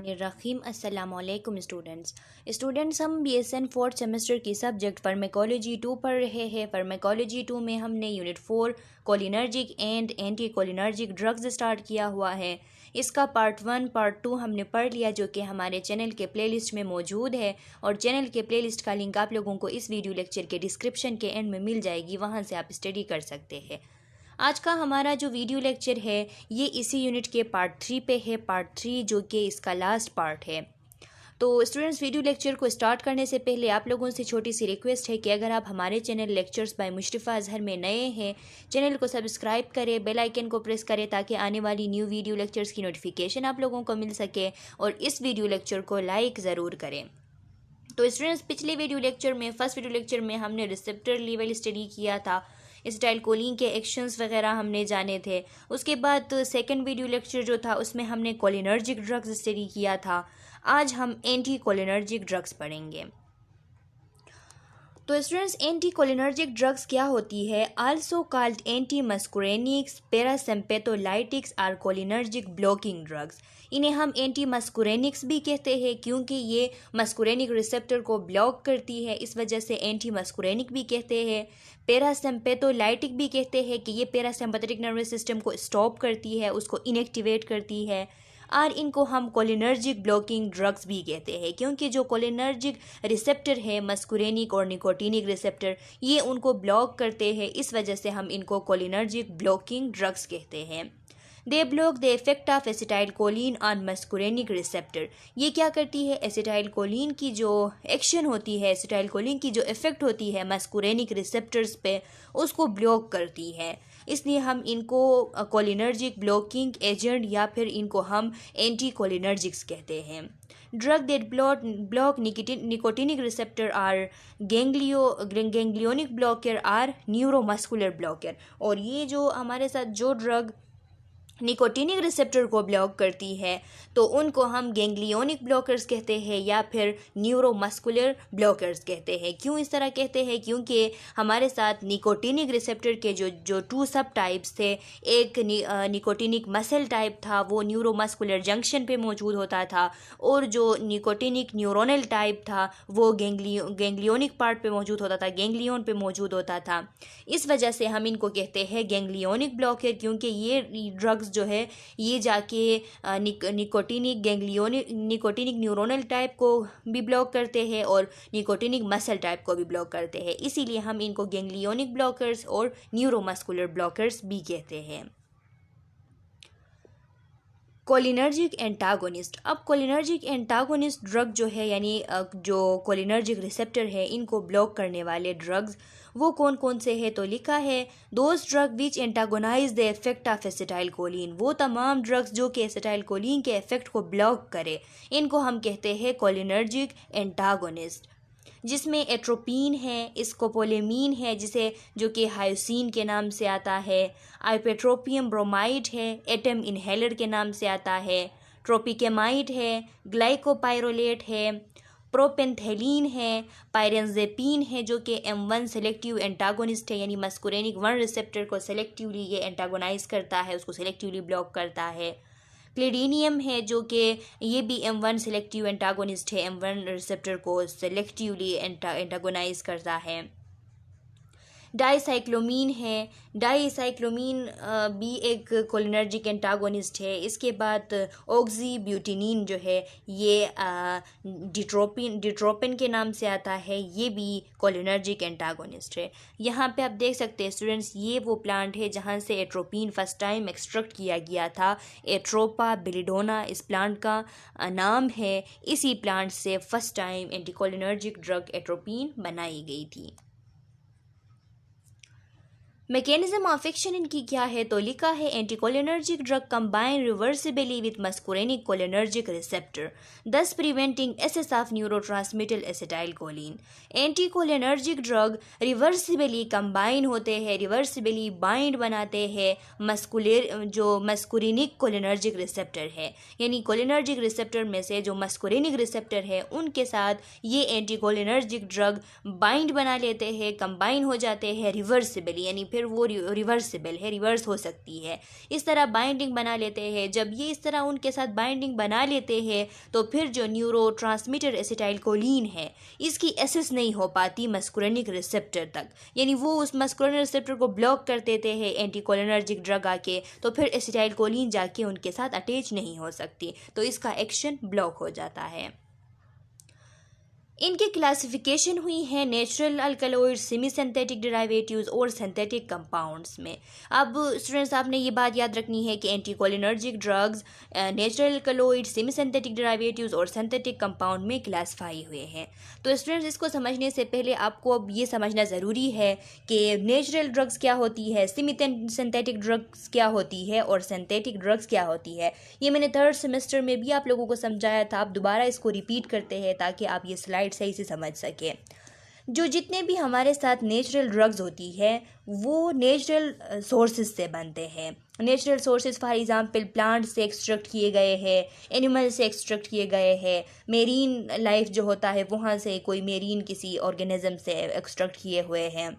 रहीम अस्सलाम वालेकुम स्टूडेंट्स हम BSN फोर्थ सेमेस्टर की सब्जेक्ट फार्मेकोलॉजी 2 पढ़ रहे हैं। फार्मेकोलॉजी 2 में हमने unit 4 cholinergic and anti cholinergic drugs start किया हुआ है। इसका पार्ट 1 पार्ट 2 हमने पढ़ लिया, जो कि हमारे चैनल के प्लेलिस्ट में मौजूद है और चैनल के प्लेलिस्ट का लिंक आप लोगों को इस वीडियो लेक्चर के डिस्क्रिप्शन के एंड में मिल जाएगी, वहाँ से आप स्टडी कर सकते हैं। आज का हमारा जो वीडियो लेक्चर है ये इसी यूनिट के पार्ट 3 पे है, पार्ट 3 जो कि इसका लास्ट पार्ट है। तो स्टूडेंट्स, वीडियो लेक्चर को स्टार्ट करने से पहले आप लोगों से छोटी सी रिक्वेस्ट है कि अगर आप हमारे चैनल लेक्चर्स बाय मुश्तफ़ा अज़हर में नए हैं, चैनल को सब्सक्राइब करें, बेल आइकन को प्रेस करें ताकि आने वाली न्यू वीडियो लेक्चर्स की नोटिफिकेशन आप लोगों को मिल सके, और इस वीडियो लेक्चर को लाइक ज़रूर करें। तो स्टूडेंट्स, पिछले वीडियो लेक्चर में फर्स्ट वीडियो लेक्चर में हमने रिसेप्टर लेवल स्टडी किया था, एसिटाइलकोलिन के एक्शंस वगैरह हमने जाने थे। उसके बाद सेकंड वीडियो लेक्चर जो था उसमें हमने कोलिनर्जिक ड्रग्स स्टडी किया था। आज हम एंटी कोलिनर्जिक ड्रग्स पढ़ेंगे। तो स्टूडेंट्स, एंटी कोलिनर्जिक ड्रग्स क्या होती है? Also called antimuscarinics, parasympatholytics or cholinergic blocking drugs. इन्हें हम एंटी मस्कुरेनिक्स भी कहते हैं क्योंकि ये मस्कुरेनिक रिसेप्टर को ब्लॉक करती है, इस वजह से एंटी मस्कुरेनिक भी कहते हैं। पैरासिम्पेथोलाइटिक भी कहते हैं कि ये पैरासिम्पैथेटिक नर्वस सिस्टम को स्टॉप करती है, उसको इनएक्टिवेट करती है। और इनको हम कोलिनर्जिक ब्लॉकिंग ड्रग्स भी कहते हैं क्योंकि जो कोलिनर्जिक रिसेप्टर है, मस्कुरेनिक और निकोटिनिक रिसेप्टर, ये उनको ब्लॉक करते हैं, इस वजह से हम इनको कोलिनर्जिक ब्लॉकिंग ड्रग्स कहते हैं। They block the effect of acetylcholine on muscarinic receptor. ये क्या करती है? एसिटाइलकोलिन की जो एक्शन होती है, एसिटाइलकोलिन की जो इफेक्ट होती है मस्कुरेनिक रिसेप्टर्स पे, उसको ब्लॉक करती है। इसलिए हम इनको कोलिनर्जिक ब्लॉकिंग एजेंट या फिर इनको हम एंटी कोलिनर्जिक्स कहते हैं। Drug that block nicotinic receptor are ganglionic blocker or neuromuscular blocker. और ये जो हमारे साथ जो ड्रग निकोटिनिक रिसेप्टर को ब्लॉक करती है तो उनको हम गैंग्लियोनिक ब्लॉकर्स कहते हैं या फिर न्यूरोमस्कुलर ब्लॉकर्स कहते हैं। क्यों इस तरह कहते हैं? क्योंकि हमारे साथ निकोटिनिक रिसेप्टर के जो 2 सब टाइप्स थे, एक निकोटिनिक मसल टाइप था, वो न्यूरोमस्कुलर जंक्शन पे मौजूद होता था, और जो निकोटिनिक न्यूरोनल टाइप था वो गैंग्लियोनिक पार्ट पे मौजूद होता था, गैंग्लियन पे मौजूद होता था। इस वजह से हम इनको कहते हैं गैंग्लियोनिक ब्लॉकर, क्योंकि ये ड्रग्स जो है ये जाके निकोटिनिक न्यूरोनल टाइप को भी ब्लॉक करते हैं और निकोटिनिक मसल टाइप को भी ब्लॉक करते हैं। इसीलिए हम इनको गैंग्लियोनिक ब्लॉकर्स और न्यूरोमस्कुलर ब्लॉकर्स भी कहते हैं। Cholinergic antagonist. अब कोलिनर्जिक एंटागोनिस्ट ड्रग जो है, यानी जो कोलिनर्जिक रिसेप्टर है, इनको ब्लॉक करने वाले ड्रग्स वो कौन कौन से हैं? तो लिखा है those drug which antagonise the effect of acetylcholine. वो तमाम ड्रग्स जो कि एसिटाइलकोलिन के इफेक्ट को ब्लॉक करे, इनको हम कहते हैं कोलिनर्जिक एंटागोनिस्ट। जिसमें एट्रोपिन है, स्कोपोलेमीन है जिसे जो कि हायोसिन के नाम से आता है, आइपेट्रोपियम ब्रोमाइड है, एटम इनहेलर के नाम से आता है, ट्रोपिकेमाइड है, ग्लाइकोपाइरोलेट है, प्रोपेंथेलिन है, पायरेंजेपिन है जो कि M1 सेलेक्टिव एंटागोनिस्ट है, यानी मस्कुरेनिक 1 रिसेप्टर को सेलेक्टिवली ये एंटागोनाइज करता है, उसको सेलेक्टिवली ब्लॉक करता है। क्लिडीनियम है जो कि ये भी M1 सेलेक्टिव एंटागोनिस्ट है, M1 रिसेप्टर को सेलेक्टिवली एंटागोनाइज करता है। डाईसाइक्लोमीन है, डाईसाइक्लोमीन भी एक कोलिनर्जिक एंटागोनिस्ट है। इसके बाद ऑक्सीब्यूटिनिन जो है ये डिट्रोपिन के नाम से आता है, ये भी कोलिनर्जिक एंटागोनिस्ट है। यहाँ पे आप देख सकते हैं स्टूडेंट्स, ये वो प्लांट है जहाँ से एट्रोपिन फर्स्ट टाइम एक्सट्रैक्ट किया गया था। एट्रोपा बेलिडोना इस प्लांट का नाम है। इसी प्लांट से first time anticholinergic drug atropine बनाई गई थी। मैकेनिज्म ऑफ एक्शन इनकी क्या है? तो लिखा है anticholinergic drug combine reversibly with muscarinic cholinergic receptor thus preventing access of neurotransmitter acetylcholine. Anticholinergic drug reversibly combine होते हैं, रिवर्सिबली बाइंड बनाते हैं मस्कुरेनिक कोलिनर्जिक रिसेप्टर है, यानी कोलिनर्जिक रिसेप्टर में से जो मस्कुरेनिक रिसेप्टर है उनके साथ ये एंटीकोलिनर्जिक ड्रग बाइंड बना लेते हैं, कंबाइन हो जाते हैं रिवर्सिबली, यानी फिर वो रिवर्सिबल है, रिवर्स हो सकती है। इस तरह बाइंडिंग बना लेते हैं। जब ये इस तरह उनके साथ बाइंडिंग बना लेते हैं तो फिर जो न्यूरो ट्रांसमीटर एसिटाइलकोलिन है इसकी एक्सेस नहीं हो पाती मस्कुलिनिक रिसेप्टर तक, यानी वो उस मस्कुलिन रिसेप्टर को ब्लॉक कर देते हैं एंटीकोलिनर्जिक ड्रग आके, तो फिर एसिटाइलकोलिन जाके उनके साथ अटैच नहीं हो सकती, तो इसका एक्शन ब्लॉक हो जाता है। इनकी क्लासिफिकेशन हुई है natural alkaloid, semi synthetic derivatives और सिंथेटिक कंपाउंड्स में। अब स्टूडेंट्स आपने ये बात याद रखनी है कि anticholinergic drugs natural alkaloid, semi synthetic derivatives और सिंथेटिक कंपाउंड में क्लासिफाई हुए हैं। तो स्टूडेंट्स इसको समझने से पहले आपको अब ये समझना ज़रूरी है कि नेचुरल ड्रग्स क्या होती है, सेमी सिंथेटिक ड्रग्स क्या होती है और सिंथेटिक ड्रग्स क्या होती है। ये मैंने थर्ड सेमेस्टर में भी आप लोगों को समझाया था, आप दोबारा इसको रिपीट करते हैं ताकि आप ये स्लाइड सही से समझ सके। जो जितने भी हमारे साथ नेचुरल ड्रग्स होती है वो नेचुरल सोर्सेज से बनते हैं। Natural sources for example plant से एक्सट्रैक्ट किए गए हैं, एनिमल से एक्सट्रैक्ट किए गए हैं, मेरीन लाइफ जो होता है वहाँ से कोई मेरीन किसी ऑर्गेनिज्म से एक्सट्रैक्ट किए हुए हैं,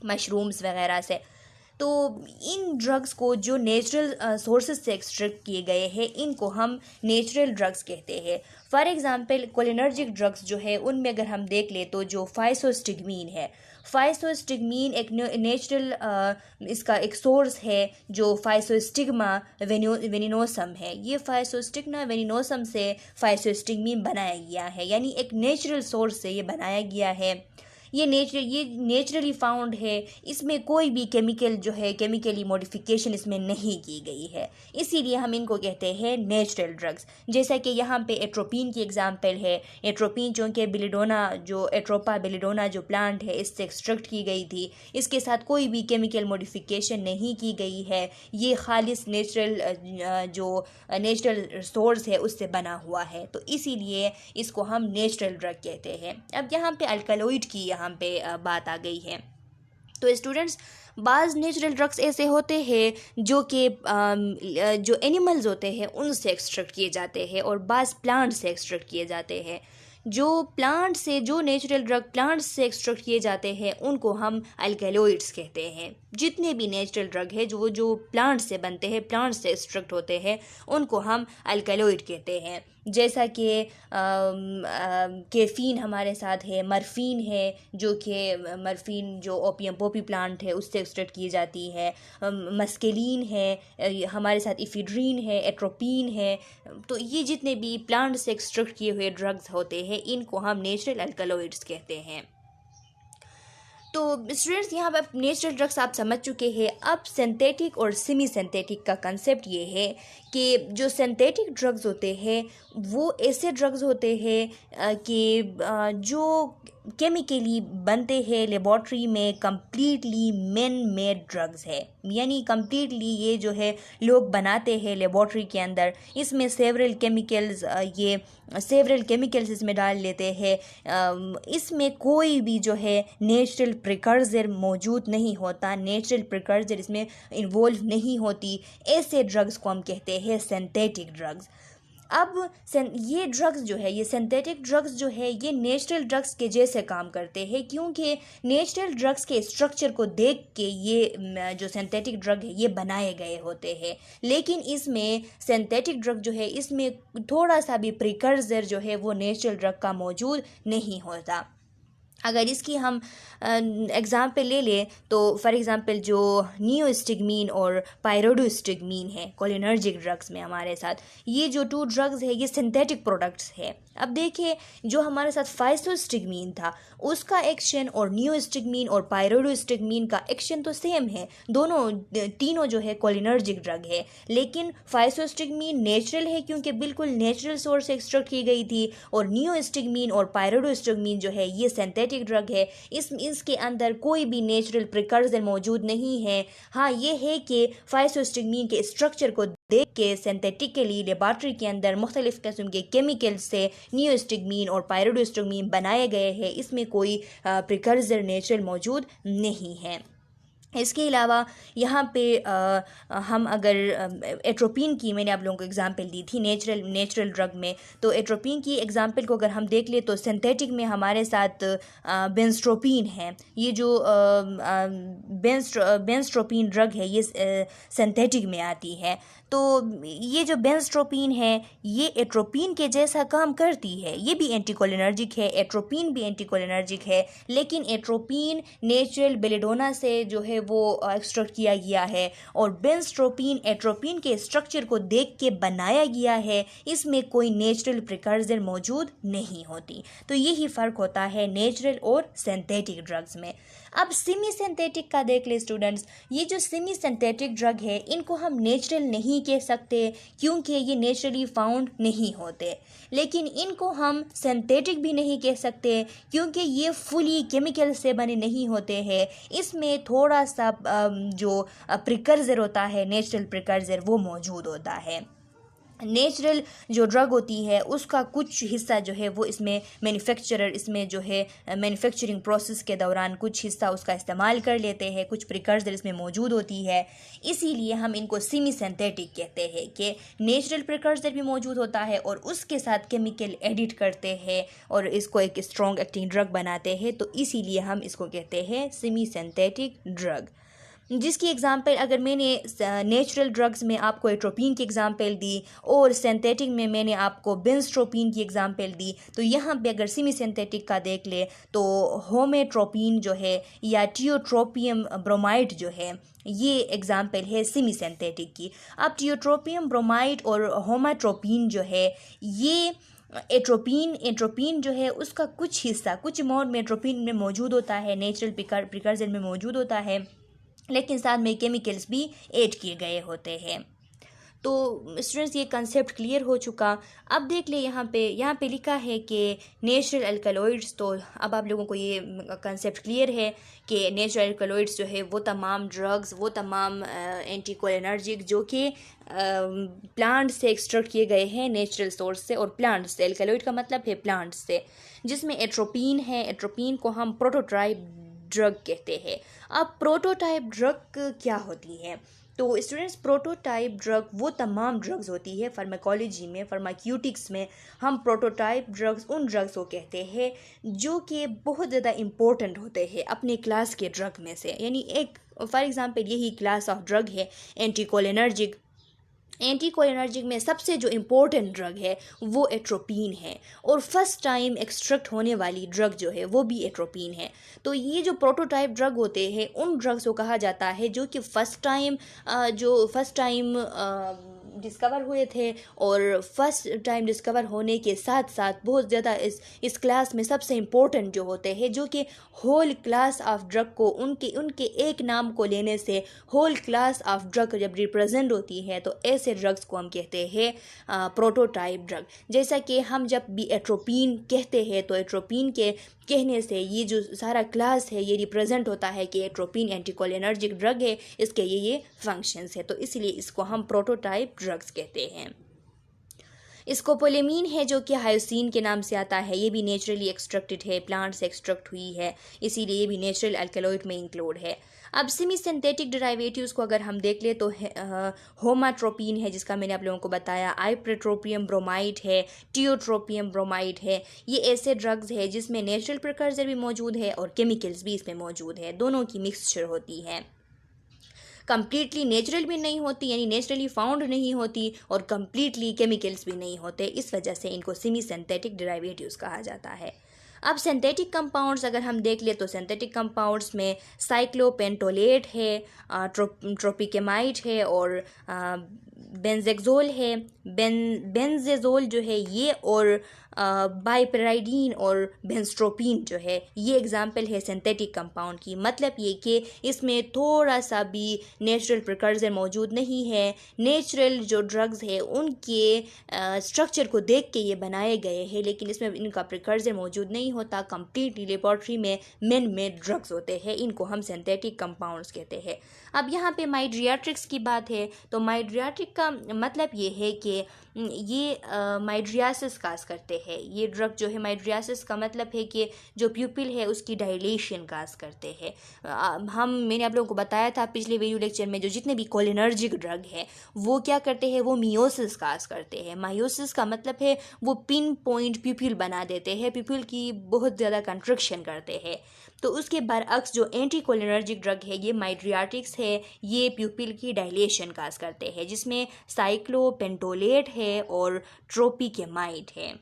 मशरूम्स वगैरह से। तो इन ड्रग्स को जो नेचुरल सोर्सेज से एक्सट्रैक्ट किए गए हैं इनको हम नेचुरल ड्रग्स कहते हैं। फॉर एग्जांपल कोलिनर्जिक ड्रग्स जो है उनमें अगर हम देख ले तो जो फाइसोस्टिग्मीन है, फाइसोस्टिग्मीन एक नेचुरल इसका एक सोर्स है जो फाइसोस्टिग्मा वेनिनोसम है। ये फाइसोस्टिग्मा वेनिनोसम से फाइसोस्टिग्मीन बनाया गया है, यानी एक नेचुरल सोर्स से ये बनाया गया है। ये नेचुरली फाउंड है, इसमें कोई भी केमिकल जो है केमिकली मॉडिफिकेशन इसमें नहीं की गई है, इसीलिए हम इनको कहते हैं नेचुरल ड्रग्स। जैसा कि यहाँ पे एट्रोपिन की एग्जांपल है। एट्रोपिन चूँकि बेलेडोना जो एट्रोपा बेलेडोना जो प्लांट है इससे एक्सट्रैक्ट की गई थी, इसके साथ कोई भी केमिकल मॉडिफिकेशन नहीं की गई है, ये खालिस नेचुरल सोर्स है उससे बना हुआ है, तो इसीलिए इसको हम नेचुरल ड्रग कहते हैं। अब यहाँ पे अल्कलॉइड की यहाँ पे बात आ गई है। तो स्टूडेंट्स बाज़ नेचुरल ड्रग्स ऐसे होते हैं जो कि जो एनिमल्स होते हैं उनसे एक्सट्रैक्ट किए जाते हैं और बाज़ प्लांट से एक्सट्रैक्ट किए जाते हैं। जो नेचुरल ड्रग प्लांट से एक्सट्रैक्ट किए जाते हैं उनको हम अल्कलॉइड्स कहते हैं। जितने भी नेचुरल ड्रग है जो प्लांट से बनते हैं, प्लांट से एक्सट्रैक्ट होते हैं, उनको हम अल्कलॉइड कहते हैं। जैसा कि कैफीन हमारे साथ है, मर्फीन है मर्फीन जो ओपियम पॉपी प्लांट है उससे एक्सट्रैक्ट की जाती है, मस्केलिन है हमारे साथ, इफिड्रीन है, एट्रोपिन है। तो ये जितने भी प्लांट से एक्सट्रैक्ट किए हुए ड्रग्स होते हैं इनको हम नेचुरल अल्कलॉइड्स कहते हैं। तो स्टूडेंट्स यहाँ पर नेचुरल ड्रग्स आप समझ चुके हैं। अब सिंथेटिक और सेमी सिंथेटिक का कंसेप्ट ये है कि जो सिंथेटिक ड्रग्स होते हैं वो ऐसे ड्रग्स होते हैं कि जो केमिकली बनते हैं लेबॉर्ट्री में, कम्प्लीटली मैन मेड ड्रग्स है, यानी कम्प्लीटली ये जो है लोग बनाते हैं लेबॉर्ट्री के अंदर। इसमें सेवरल केमिकल्स इसमें डाल लेते हैं। इसमें कोई भी जो है नेचुरल प्रिकर्सर मौजूद नहीं होता, नेचुरल प्रिकर्सर इसमें इन्वॉल्व नहीं होती। ऐसे ड्रग्स को हम कहते हैं सिंथेटिक ड्रग्स। अब ये ड्रग्स जो है, ये सिंथेटिक ड्रग्स जो है ये नेचुरल ड्रग्स के जैसे काम करते हैं, क्योंकि नेचुरल ड्रग्स के स्ट्रक्चर को देख के ये जो सिंथेटिक ड्रग है ये बनाए गए होते हैं। लेकिन इसमें सिंथेटिक ड्रग जो है इसमें थोड़ा सा भी प्रिकर्सर जो है वो नेचुरल ड्रग का मौजूद नहीं होता। अगर इसकी हम एग्ज़ाम्पल ले लें तो फॉर एग्ज़ाम्पल जो नियोस्टिग्मीन और पायरोडोस्टिग्मीन है कोलिनर्जिक ड्रग्स में हमारे साथ, ये जो 2 ड्रग्स है ये सिंथेटिक प्रोडक्ट्स है। अब देखिए जो हमारे साथ फाइसोस्टिग्मीन था उसका एक्शन और नियोस्टिग्मीन और पायरोडोस्टिग्मीन का एक्शन तो सेम है, तीनों जो है कोलिनर्जिक ड्रग है। लेकिन फाइसोस्टिग्मीन नेचुरल है क्योंकि बिल्कुल नेचुरल सोर्स से एक्सट्रैक्ट की गई थी, और नियोस्टिग्मीन और पायरोडोस्टिग्मीन जो है ये सिंथेटिक ड्रग है। इसके अंदर कोई भी नेचुरल प्रिकर्सर मौजूद नहीं है। हाँ ये है कि फाइसोस्टिग्मीन के स्ट्रक्चर को देख के सिंथेटिकली लेबॉर्ट्री के अंदर मुख्तलिफ़ किस्म के केमिकल्स से नियोस्टिग्मीन और पायरोडोस्टिग्मीन बनाए गए हैं, इसमें कोई प्रिकर्सर नेचुरल मौजूद नहीं है। इसके अलावा यहाँ पे हम अगर एट्रोपिन की मैंने आप लोगों को एग्जांपल दी थी नेचुरल ड्रग में, तो एट्रोपिन की एग्जांपल को अगर हम देख ले तो सिंथेटिक में हमारे साथ बेंस्ट्रोपिन है। ये जो बेंस्ट्रोपिन ड्रग है ये सिंथेटिक में आती है। तो ये जो बेंस्ट्रोपिन है ये एट्रोपिन के जैसा काम करती है, ये भी एंटीकोलिनर्जिक है, एट्रोपिन भी एंटीकोलिनर्जिक है, लेकिन एट्रोपिन नेचुरल बेलेडोना से जो है वो एक्सट्रैक्ट किया गया है और बेंस्ट्रोपिन एट्रोपिन के स्ट्रक्चर को देख के बनाया गया है, इसमें कोई नेचुरल प्रिकर्सर मौजूद नहीं होती। तो यही फ़र्क होता है नेचुरल और सिंथेटिक ड्रग्स में। अब सेमी सिंथेटिक का देख ले स्टूडेंट्स, ये जो सेमी सिंथेटिक ड्रग है इनको हम नेचुरल नहीं कह सकते क्योंकि ये नेचुरली फाउंड नहीं होते, लेकिन इनको हम सिंथेटिक भी नहीं कह सकते क्योंकि ये फुली केमिकल से बने नहीं होते हैं। इसमें थोड़ा सा जो प्रिकर्सर होता है, नेचुरल प्रिकर्सर, वो मौजूद होता है। नेचुरल जो ड्रग होती है उसका कुछ हिस्सा जो है वो इसमें इसमें जो है मैन्युफैक्चरिंग प्रोसेस के दौरान कुछ हिस्सा उसका इस्तेमाल कर लेते हैं, कुछ प्रिकर्सर इसमें मौजूद होती है, इसीलिए हम इनको सेमी सिंथेटिक कहते हैं कि नेचुरल प्रिकर्सर भी मौजूद होता है और उसके साथ केमिकल एडिट करते हैं और इसको एक स्ट्रॉन्ग एक्टिंग ड्रग बनाते हैं, तो इसीलिए हम इसको कहते हैं सेमी सिंथेटिक ड्रग। जिसकी एग्ज़ाम्पल अगर मैंने नेचुरल ड्रग्स में आपको एट्रोपिन की एग्ज़ाम्पल दी और सिंथेटिक में मैंने आपको बेंस्ट्रोपिन की एग्ज़ाम्पल दी, तो यहाँ पे अगर सेमी सिंथेटिक का देख ले तो होमेट्रोपिन जो है या टियोट्रोपियम ब्रोमाइड जो है ये एग्ज़ाम्पल है सेमी सिंथेटिक की। अब टियोट्रोपियम ब्रोमाइड और होमेट्रोपिन जो है ये एट्रोपिन जो है उसका कुछ हिस्सा, कुछ अमाउंट में एट्रोपिन में मौजूद होता है, नेचुरल प्रिकर्सर में मौजूद होता है, लेकिन साथ में केमिकल्स भी ऐड किए गए होते हैं। तो स्टूडेंट्स ये कंसेप्ट क्लियर हो चुका। अब देख ले यहाँ पे लिखा है कि नेचुरल अल्कलॉइड्स, तो अब आप लोगों को ये कंसेप्ट क्लियर है कि नेचुरल अल्कलॉइड्स जो है वो तमाम ड्रग्स, वो तमाम एंटीकोलिनर्जिक जो कि प्लांट से एक्सट्रैक्ट किए गए हैं नेचुरल सोर्स से, और प्लांट से, अल्कलॉइड का मतलब है प्लांट से, जिसमें एट्रोपिन है। एट्रोपिन को हम प्रोटोटाइप ड्रग कहते हैं। अब प्रोटोटाइप ड्रग क्या होती है? तो स्टूडेंट्स प्रोटोटाइप ड्रग वो तमाम ड्रग्स होती है फार्माकोलॉजी में, फार्माक्यूटिक्स में हम प्रोटोटाइप ड्रग्स उन ड्रग्स को कहते हैं जो कि बहुत ज़्यादा इम्पोर्टेंट होते हैं अपने क्लास के ड्रग में से। यानी एक फॉर एग्ज़ाम्पल यही क्लास ऑफ ड्रग है एंटीकोलिनर्जिक। एंटीकोलिनर्जिक में सबसे जो इम्पोर्टेंट ड्रग है वो एट्रोपिन है और फर्स्ट टाइम एक्सट्रैक्ट होने वाली ड्रग जो है वो भी एट्रोपिन है। तो ये जो प्रोटोटाइप ड्रग होते हैं उन ड्रग्स को कहा जाता है जो कि फर्स्ट टाइम डिस्कवर हुए थे, और फर्स्ट टाइम डिस्कवर होने के साथ साथ बहुत ज़्यादा इस क्लास में सबसे इम्पोर्टेंट जो होते हैं, जो कि होल क्लास ऑफ ड्रग को उनके एक नाम को लेने से होल क्लास ऑफ ड्रग जब रिप्रेजेंट होती है तो ऐसे ड्रग्स को हम कहते हैं प्रोटोटाइप ड्रग। जैसा कि हम जब भी एट्रोपिन कहते हैं तो एट्रोपिन के कहने से ये जो सारा क्लास है ये रिप्रेजेंट होता है कि एट्रोपिन एंटीकोलिनर्जिक ड्रग है, इसके ये फंक्शंस है, तो इसलिए इसको हम प्रोटोटाइप ड्रग्स कहते हैं। स्कोपोलेमीन है जो कि हायोसिन के नाम से आता है, ये भी नेचुरली एक्सट्रैक्टेड है, प्लांट से एक्सट्रैक्ट हुई है, इसीलिए ये भी नेचुरल अल्कलॉइड में इंक्लूड है। अब सेमी सिंथेटिक डेरिवेटिव्स को अगर हम देख ले तो होमाट्रोपिन है जिसका मैंने आप लोगों को बताया, आइप्रोट्रोपियम ब्रोमाइड है, टियोट्रोपियम ब्रोमाइड है। ये ऐसे ड्रग्स है जिसमें नेचुरल प्रिकर्सर भी मौजूद है और केमिकल्स भी इसमें मौजूद है, दोनों की मिक्सचर होती है। कम्प्लीटली नेचुरल भी नहीं होती, यानी नेचुरली फाउंड नहीं होती, और कम्प्लीटली केमिकल्स भी नहीं होते, इस वजह से इनको सेमी सिंथेटिक डेरिवेटिव्स कहा जाता है। अब सिंथेटिक कंपाउंड्स अगर हम देख ले तो सिंथेटिक कंपाउंड्स में साइक्लोपेंटोलेट है, ट्रोपिकेमाइड है और बेंजेक्सोल है। बेंजेजोल जो है ये और बाइपेराइडीन और बेंस्ट्रोपिन जो है ये एग्जाम्पल है सिंथेटिक कंपाउंड की। मतलब ये कि इसमें थोड़ा सा भी नेचुरल प्रिकर्सर मौजूद नहीं है, नेचुरल जो ड्रग्स है उनके स्ट्रक्चर को देख के ये बनाए गए हैं, लेकिन इसमें इनका प्रिकर्सर मौजूद नहीं नहीं होता, कम्प्लीटली लेबॉर्ट्री में मैन मेड ड्रग्स होते हैं, इनको हम सिंथेटिक कंपाउंड्स कहते हैं। अब यहाँ पे माइड्रियाट्रिक्स की बात है तो माइड्रियाट्रिक का मतलब ये है कि ये माइड्रियासिस काज करते हैं। ये ड्रग जो है, माइड्रियासिस का मतलब है कि जो प्यूपिल है उसकी डायलेशन काज करते हैं। मैंने आप लोगों को बताया था पिछले वीडियो लेक्चर में, जो जितने भी कोलिनर्जिक ड्रग है वो क्या करते हैं, वो मियोसिस काज करते हैं। मायोसिस का मतलब है वो पिन पॉइंट प्यूपिल बना देते हैं, प्यूपिल की बहुत ज़्यादा कंस्ट्रक्शन करते हैं। तो उसके बरअक्स जो एंटी कोलिनर्जिक ड्रग है, ये माइड्रियाट्रिक्स है, ये प्यूपिल की डायलेशन काज करते हैं, जिसमें साइक्लोपेंटोलेट है और ट्रोपिकेमाइड है।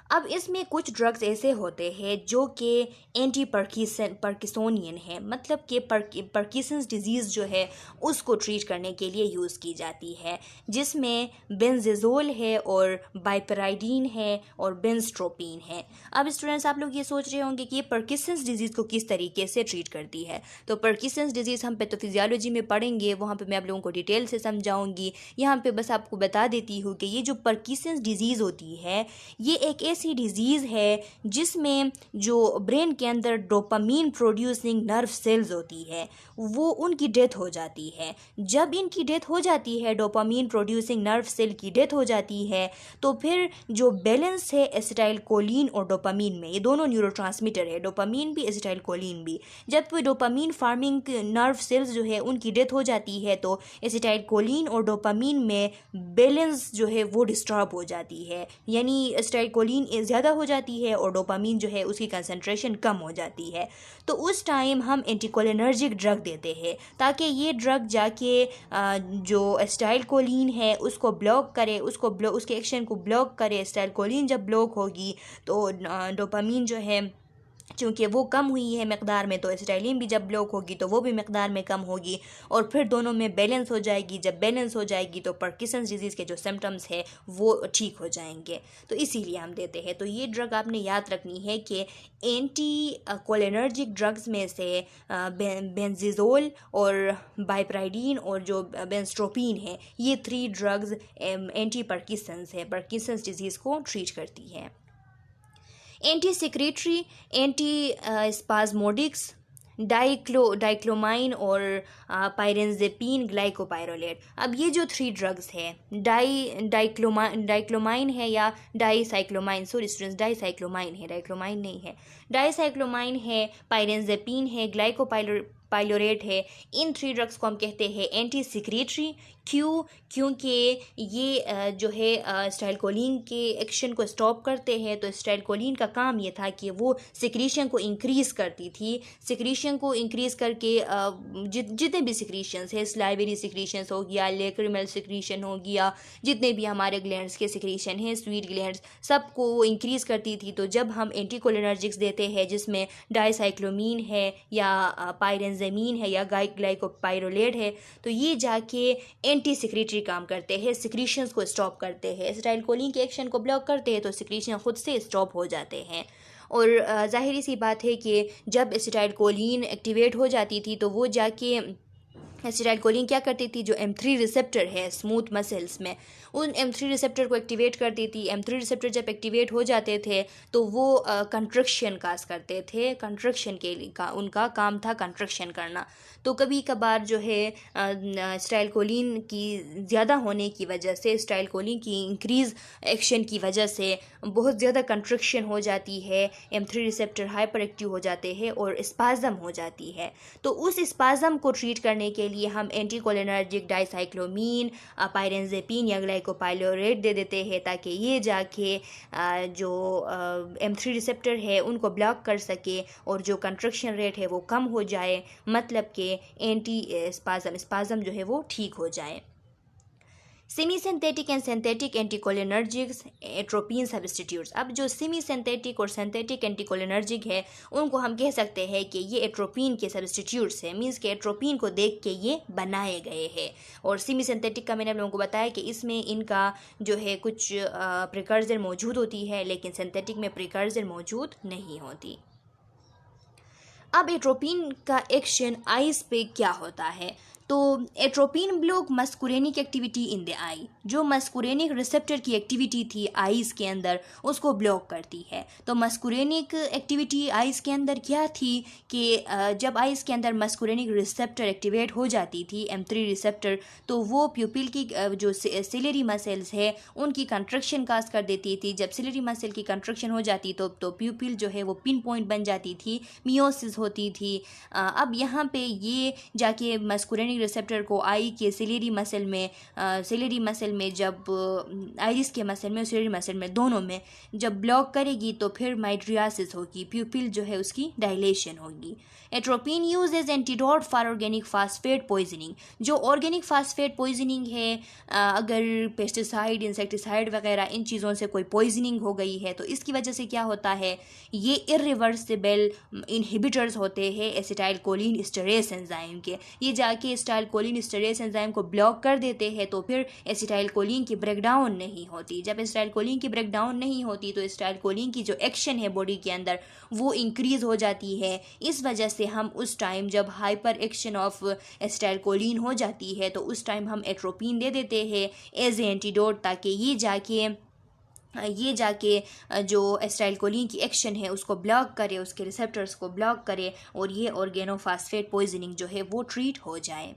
अब इसमें कुछ ड्रग्स ऐसे होते हैं जो कि एंटी पार्किंसोनियन है, मतलब कि पार्किंसंस डिजीज़ जो है उसको ट्रीट करने के लिए यूज़ की जाती है, जिसमें बेंजेजोल है और बाइपराइडीन है और बेंस्ट्रोपीन है। अब स्टूडेंट्स, आप लोग ये सोच रहे होंगे कि ये पार्किंसंस डिजीज़ को किस तरीके से ट्रीट करती है। तो पार्किंसंस डिजीज़ हम पैथोफिजियोलॉजी में पढ़ेंगे, वहाँ पर मैं आप लोगों को डिटेल से समझाऊंगी। यहाँ पर बस आपको बता देती हूँ कि ये जो पार्किंसंस डिजीज़ होती है, ये एक ऐसी डिजीज़ है जिसमें जो ब्रेन के अंदर डोपामीन प्रोड्यूसिंग नर्व सेल्स होती है वो उनकी डेथ हो जाती है। जब इनकी डेथ हो जाती है, डोपामीन प्रोड्यूसिंग नर्व सेल की डेथ हो जाती है, तो फिर जो बैलेंस है एसिटाइलकोलिन और डोपामीन में, ये दोनों न्यूरोट्रांसमीटर है, डोपामीन भी एसिटाइलकोलिन भी, जब कोई डोपामीन फार्मिंग नर्व सेल्स जो है उनकी डेथ हो जाती है तो एसिटाइलकोलिन और डोपामीन में बैलेंस जो है वो डिस्टर्ब हो जाती है, यानी एसिटाइलकोलिन ज़्यादा हो जाती है और डोपामीन जो है उसकी कंसंट्रेशन कम हो जाती है। तो उस टाइम हम एंटीकोलिनर्जिक ड्रग देते हैं ताकि ये ड्रग जाके जो एसिटाइलकोलिन है उसको ब्लॉक करे, उसके एक्शन को ब्लॉक करे। एसिटाइलकोलिन जब ब्लॉक होगी तो डोपामीन जो है चूँकि वो कम हुई है मकदार में, तो एसिटाइलिन भी जब ब्लॉक होगी तो वो भी मकदार में कम होगी और फिर दोनों में बैलेंस हो जाएगी। जब बैलेंस हो जाएगी तो पार्किंसंस डिजीज़ के जो सिम्टम्स है वो ठीक हो जाएंगे। तो इसीलिए हम देते हैं। तो ये ड्रग आपने याद रखनी है कि एंटी कोलिनर्जिक ड्रग्स में से बेंजीजोल और बाइपराइडीन और जो बेंस्ट्रोपीन है, ये 3 ड्रग्स एंटी पार्किंसंस है, पार्किंसंस डिजीज़ को ट्रीट करती है। एंटी सिक्रेटरी, एंटी स्पाज्मोडिक्स, डाइक्लोमाइन और पायरेंजेपिन ग्लाइकोपाइरोलेट। अब ये जो 3 ड्रग्स है, डाइक्लोमाइन है या डाईसाइक्लोमाइन, सॉरी स्टूडेंट्स, डाईसाइक्लोमाइन है, डाइक्लोमाइन नहीं है, डाईसाइक्लोमाइन है, पायरेंजेपिन है, ग्लाइकोपाइलोरेट है। इन 3 ड्रग्स को हम कहते हैं एंटी सिक्रेटरी। क्योंकि ये जो है एसिटाइलकोलिन के एक्शन को स्टॉप करते हैं। तो एसिटाइलकोलिन का काम ये था कि वो सिक्रीशन को इंक्रीज़ करती थी, सिक्रीशन को इंक्रीज़ करके जितने भी सिक्रीशंस है, स्लाइवरी सिक्रीशंस हो गया, लेक्रिमल सिक्रीशन हो गया, जितने भी हमारे ग्लैंड्स के सिक्रीशन हैं, स्वीट ग्लैंड्स, सबको वो इंक्रीज़ करती थी। तो जब हम एंटीकोलिनर्जिक्स देते हैं जिसमें डाईसाइक्लोमीन है या पायरेंजेमीन है या ग्लाइकोपाइरोलेट है, तो ये जाके एंटी सिक्रेटरी काम करते हैं, सिक्रीशंस को स्टॉप करते हैं, एसिटाइलकोलिन के एक्शन को ब्लॉक करते हैं, तो सिक्रीशन खुद से स्टॉप हो जाते हैं। और जाहिर सी बात है कि जब एसिटाइलकोलिन एक्टिवेट हो जाती थी तो वो जाके एसिटाइलकोलिन क्या करती थी, जो M3 रिसेप्टर है स्मूथ मसल्स में, उन M3 रिसेप्टर को एक्टिवेट करती थी। M3 रिसेप्टर जब एक्टिवेट हो जाते थे तो वो कंट्रक्शन काज करते थे, कंट्रक्शन के लिए उनका काम था कंट्रक्शन करना। तो कभी कभार जो है एसिटाइलकोलिन की ज़्यादा होने की वजह से, एसिटाइलकोलिन की इंक्रीज़ एक्शन की वजह से बहुत ज़्यादा कंट्रक्शन हो जाती है, M3 रिसेप्टर हाइपर एक्टिव हो जाते हैं और स्पाज़म हो जाती है। तो उस स्पाज़म को ट्रीट करने के लिए हम एंटीकोलिनर्जिक डाईसाइक्लोमीन, पायरेंजेपिन या ग्लाइकोपाइलोरेट दे देते हैं ताकि ये जाके जो M3 रिसेप्टर है उनको ब्लॉक कर सके और जो कंट्रक्शन रेट है वो कम हो जाए, मतलब कि एंटी स्पाज़म जो है वो ठीक हो जाए। Semi synthetic and synthetic anticholinergics, atropine substitutes. अब जो सेमी सिंथेटिक और सिंथेटिक एंटीकोलिनर्जिक है उनको हम कह सकते हैं कि ये एट्रोपिन के सब्स्टिट्यूट्स है, मींस के एट्रोपिन को देख के ये बनाए गए हैं। और सेमी सिंथेटिक का मैंने आप लोगों को बताया कि इसमें इनका जो है कुछ प्रिकर्सर मौजूद होती है, लेकिन सिंथेटिक में प्रिकर्सर मौजूद नहीं होती। अब एट्रोपिन का एक्शन आइज़ पे क्या होता है, तो atropine block muscarinic activity in the eye, जो मस्कुरेनिक रिसेप्टर की एक्टिविटी थी आइज़ के अंदर उसको ब्लॉक करती है। तो मस्कुरेनिक एक्टिविटी आइज़ के अंदर क्या थी कि जब आइज़ के अंदर मस्कुरेनिक रिसेप्टर एक्टिवेट हो जाती थी M3 रिसेप्टर, तो वो प्यूपिल की जो सिलेरी मसल्स है उनकी कंट्रक्शन काज कर देती थी। जब सिलेरी मसल की कंट्रक्शन हो जाती तो प्यूपिल जो है वो पिन पॉइंट बन जाती थी, मियोसिस होती थी। अब यहाँ पे ये जाके मस्कुरेनिक रिसेप्टर को आई के सिलेरी मसल में जब आइरिस के मसल में और सिलेरी मसल में दोनों में जब ब्लॉक करेगी तो फिर माइड्रियासिस होगी, प्यूपिल जो है उसकी डायलेशन होगी। Atropine use as antidote for organic phosphate poisoning, जो ऑर्गेनिक फास्फेट पॉइजनिंग है, अगर पेस्टिसाइड इंसेक्टिसाइड वगैरह इन चीज़ों से कोई पॉइजनिंग हो गई है तो इसकी वजह से क्या होता है, ये इरिवर्सिबल इनहिबिटर्स होते हैं एसिटाइल कोलिन स्टेरेस एंजाइम के। ये जाके एसिटाइल कोलिन स्टेरेस एंजाइम को ब्लॉक कर देते हैं तो फिर एसिटाइल कोलिन की ब्रेकडाउन नहीं होती। जब एसिटाइल कोलिन की ब्रेकडाउन नहीं होती तो एसिटाइल कोलिन की जो एक्शन है बॉडी के अंदर वो इंक्रीज़ हो जाती है। इस वजह से हम उस टाइम जब hyper action of acetyl choline हो जाती है तो उस टाइम हम एट्रोपिन दे देते हैं एज ए एंटीडोट, ताकि ये जाके जो एसिटाइलकोलिन की एक्शन है उसको ब्लॉक करे, उसके रिसेप्टर्स को ब्लॉक करे और ये ऑर्गेनोफास्फेट पॉइजनिंग जो है वो ट्रीट हो जाए।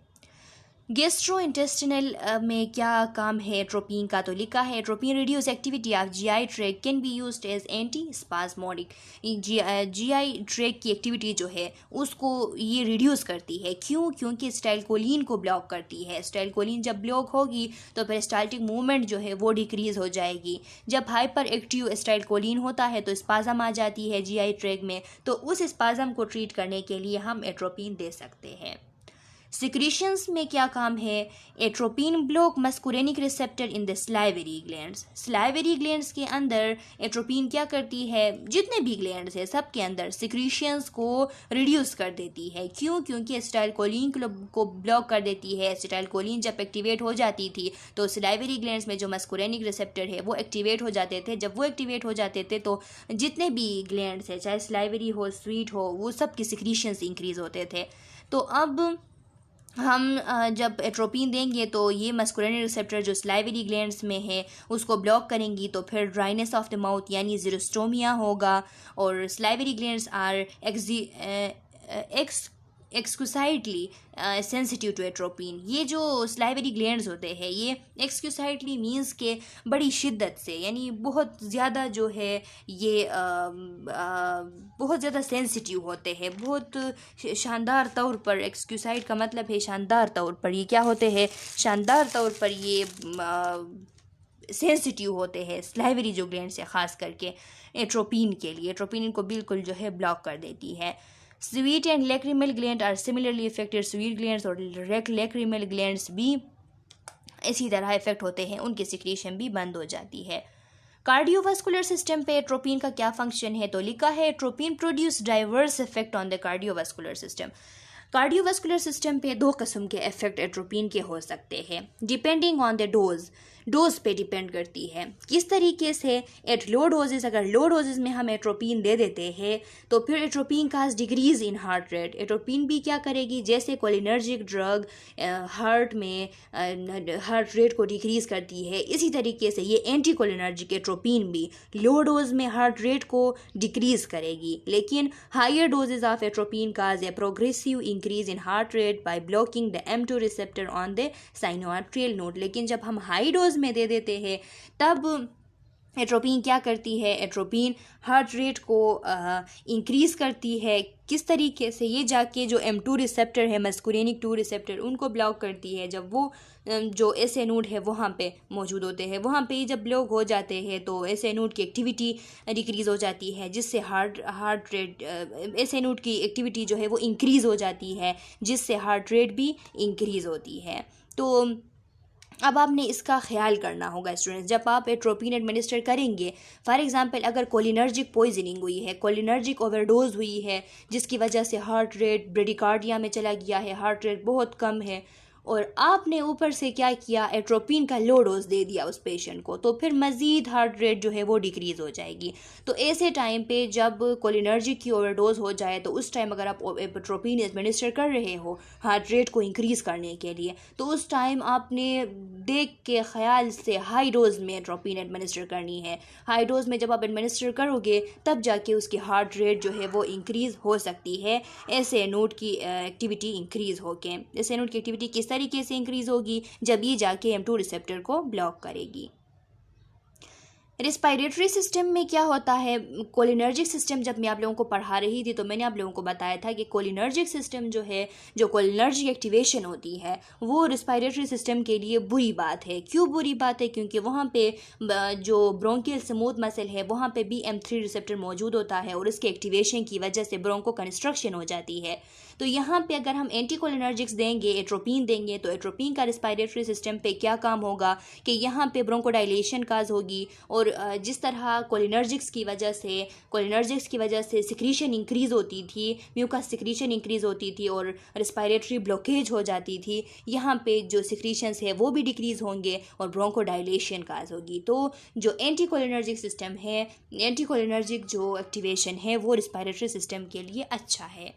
गेस्ट्रोइंटेस्टिनल में क्या काम है एट्रोपिन का, तो लिखा है atropine reduce activity of GI tract can be used as antispasmodic. GI tract की एक्टिविटी जो है उसको ये रिड्यूस करती है। क्यों? क्योंकि एसिटाइलकोलिन को ब्लॉक करती है। एसिटाइलकोलिन जब ब्लॉक होगी तो पेरिस्टाल्टिक मूवमेंट जो है वो डिक्रीज हो जाएगी। जब हाइपर एक्टिव एसिटाइलकोलिन होता है तो स्पाज्म आ जाती है जीआई ट्रैक में, तो उस स्पाज्म को ट्रीट करने के लिए हम एट्रोपिन दे सकते हैं। सिक्रीशंस में क्या काम है, atropine block muscarinic receptor in the salivary glands. Salivary glands के अंदर एट्रोपिन क्या करती है, जितने भी ग्लैंड्स है सब के अंदर सिक्रीशंस को रिड्यूस कर देती है। क्यों? क्योंकि एसिटाइलकोलिन को ब्लॉक कर देती है। एसिटाइलकोलिन जब एक्टिवेट हो जाती थी तो स्लाइवरी ग्लैंड्स में जो मस्कुरेनिक रिसेप्टर है वो एक्टिवेट हो जाते थे। जब वो एक्टिवेट हो जाते थे तो जितने भी ग्लैंड्स है, चाहे स्लाइवरी हो स्वीट हो, वो सब की सिक्रीशंस इंक्रीज होते थे। तो अब हम जब एट्रोपिन देंगे तो ये मस्कुलेरिन रिसेप्टर जो स्लाइवरी ग्लैंड्स में है उसको ब्लॉक करेंगी, तो फिर ड्राइनेस ऑफ द माउथ यानी ज़ीरोस्टोमिया होगा। और salivary glands are exquisitely sensitive to atropine. ये जो स्लाइवरी ग्लैंड्स होते हैं ये एक्सक्यूसाइडली मीन्स के बड़ी शिद्दत से, यानी बहुत ज़्यादा जो है ये बहुत ज़्यादा सेंसिटिव होते हैं, बहुत शानदार तौर पर। एक्सक्यूसाइड का मतलब है शानदार तौर पर। ये क्या होते हैं, शानदार तौर पर ये सेंसिटिव होते हैं स्लाइवरी जो ग्लैंड्स है, ख़ास करके एट्रोपिन के लिए। एट्रोपिन इनको बिल्कुल जो है ब्लॉक कर देती है। Sweat and lacrimal gland are similarly affected. Sweat glands और लैक्रिमल ग्लैंड्स भी इसी तरह इफेक्ट होते हैं, उनकी सिक्रीशन भी बंद हो जाती है। कार्डियोवास्कुलर सिस्टम पे एट्रोपिन का क्या फंक्शन है, तो लिखा है atropine produce diverse effect on the cardiovascular system. Cardiovascular system पे दो किस्म के इफेक्ट एट्रोपिन के हो सकते हैं, डिपेंडिंग ऑन द डोज पे डिपेंड करती है। किस तरीके से, एट लो डोजेस, अगर लो डोजेस में हम एट्रोपिन दे देते हैं तो फिर atropine cause decrease in heart rate. Atropine भी क्या करेगी, जैसे कोलिनर्जिक ड्रग हार्ट में हार्ट रेट को डिक्रीज करती है, इसी तरीके से ये एंटी कोलिनर्जिक एट्रोपिन भी लो डोज में हार्ट रेट को डिक्रीज करेगी। लेकिन higher doses of atropine cause a progressive increase in heart rate by blocking the M2 receptor on the sinoatrial node. लेकिन जब हम हाई डोज में दे देते हैं तब एट्रोपिन क्या करती है, एट्रोपिन हार्ट रेट को इंक्रीज़ करती है। किस तरीके से, ये जाके जो M2 रिसेप्टर है, मस्कुरेनिक 2 रिसेप्टर, उनको ब्लॉक करती है। जब वो जो एसए नोड है वहाँ पे मौजूद होते हैं, वहाँ पे जब ब्लॉक हो जाते हैं तो एसए नोड की एक्टिविटी डिक्रीज़ हो जाती है, जिससे हार्ट रेट, एसए नोड की एक्टिविटी जो है वो इंक्रीज़ हो जाती है, जिससे हार्ट रेट भी इंक्रीज़ होती है। तो अब आपने इसका ख्याल करना होगा स्टूडेंट्स, जब आप एट्रोपिन एडमिनिस्टर करेंगे। फॉर एग्जांपल अगर कोलिनर्जिक पॉइजनिंग हुई है, कोलिनर्जिक ओवरडोज हुई है, जिसकी वजह से हार्ट रेट ब्रेडिकार्डिया में चला गया है, हार्ट रेट बहुत कम है, और आपने ऊपर से क्या किया, एट्रोपिन का लो डोज दे दिया उस पेशेंट को, तो फिर मज़ीद हार्ट रेट जो है वो डिक्रीज़ हो जाएगी। तो ऐसे टाइम पे जब कोलिनर्जिक की ओवरडोज हो जाए तो उस टाइम अगर आप एट्रोपिन एडमिनिस्टर कर रहे हो हार्ट रेट को इंक्रीज़ करने के लिए, तो उस टाइम आपने देख के ख्याल से हाई डोज में एट्रोपिन एडमिनिस्टर करनी है। हाई डोज में जब आप एडमिनिस्टर करोगे तब जाके उसकी हार्ट रेट जो है वो इंक्रीज़ हो सकती है ऐसे नोड की एक्टिविटी इंक्रीज़ होके। ऐसे नोड की एक्टिविटी किस तरीके से इंक्रीज़ होगी, जब ये जाके M2 रिसेप्टर को ब्लॉक करेगी। रिस्पायरेटरी सिस्टम में क्या होता है, कोलिनर्जिक सिस्टम जब मैं आप लोगों को पढ़ा रही थी तो मैंने आप लोगों को बताया था कि कोलिनर्जिक सिस्टम जो है, जो कोलिनर्जिक एक्टिवेशन होती है वो रिस्पायरेटरी सिस्टम के लिए बुरी बात है। क्यों बुरी बात है? क्योंकि वहाँ पे जो ब्रोंकियल स्मूथ मसल है वहाँ पे भी M3 रिसेप्टर मौजूद होता है और इसके एक्टिवेशन की वजह से ब्रोंको कंस्ट्रक्शन हो जाती है। तो यहाँ पे अगर हम एंटीकोलिनर्जिक्स देंगे, एट्रोपिन देंगे, तो एट्रोपिन का रिस्पायरेटरी सिस्टम पे क्या काम होगा कि यहाँ पे ब्रोंकोडाइलेशन काज होगी और जिस तरह कोलिनर्जिक्स की वजह से सिक्रीशन इंक्रीज़ होती थी, म्यूकस सिक्रीशन इंक्रीज़ होती थी और रिस्पायरेटरी ब्लॉकेज हो जाती थी, यहाँ पे जो सिक्रीशंस है वो भी डिक्रीज़ होंगे और ब्रोंकोडाइलेशन काज होगी। तो जो एंटीकोलिनर्जिक सिस्टम है, एंटीकोलिनर्जिक जो एक्टिवेशन है वो रिस्पायरेटरी सिस्टम के लिए अच्छा है।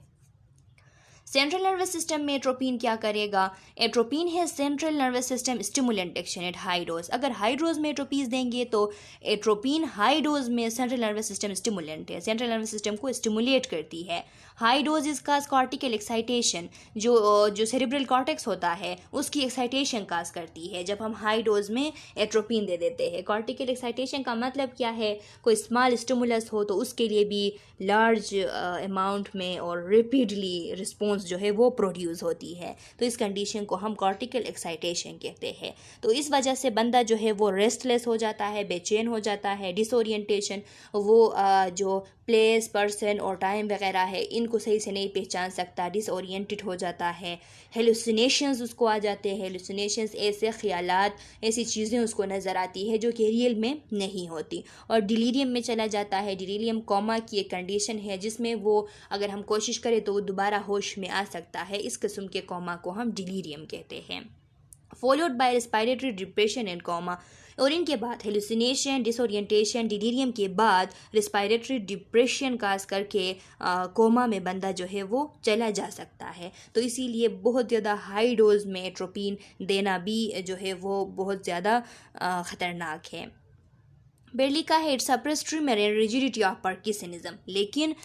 सेंट्रल नर्वस सिस्टम में एट्रोपिन क्या करेगा? एट्रोपिन है central nervous system stimulant action at high dose. अगर हाई डोज में एट्रोपीज देंगे तो एट्रोपिन हाई डोज में सेंट्रल नर्वस सिस्टम स्टिमुलेंट है, सेंट्रल नर्वस सिस्टम को स्टिमुलेट करती है। High dose is cause cortical excitation, जो सेरेब्रल कॉर्टेक्स होता है उसकी एक्साइटेशन काज करती है जब हम हाई डोज में एट्रोपिन दे देते हैं। कॉर्टिकल एक्साइटेशन का मतलब क्या है? कोई स्मॉल स्टिमुलस हो तो उसके लिए भी लार्ज अमाउंट में और रिपीडली रिस्पॉन्स जो है वो प्रोड्यूस होती है। तो इस कंडीशन को हम कॉर्टिकल एक्साइटेशन कहते हैं। तो इस वजह से बंदा जो है वो रेस्टलेस हो जाता है, बेचैन हो जाता है, डिसोरिएंटेशन, वो जो प्लेस, पर्सन और टाइम वगैरह है इनको सही से नहीं पहचान सकता, डिसओरिएंटेड हो जाता है। हेलुसिनेशंस उसको आ जाते हैं, हेलुसिनेशंस ऐसे ख्यालात, ऐसी चीज़ें उसको नज़र आती है जो कि रियल में नहीं होती, और डिलीरियम में चला जाता है। डिलीरियम कोमा की एक कंडीशन है जिसमें वो अगर हम कोशिश करें तो वो दोबारा होश में आ सकता है। इस किस्म के कोमा को हम डिलीरियम कहते हैं। Followed by respiratory depression and coma, और इनके बाद हेलुसिनेशन, डिसोरिएंटेशन, डिलीरियम के बाद रेस्पिरेटरी डिप्रेशन काज करके कोमा में बंदा जो है वो चला जा सकता है। तो इसीलिए बहुत ज़्यादा हाई डोज में एट्रोपिन देना भी जो है वो बहुत ज़्यादा ख़तरनाक है। बेरली का है it's suppress trimmer and rigidity of parkinsonism, लेकिन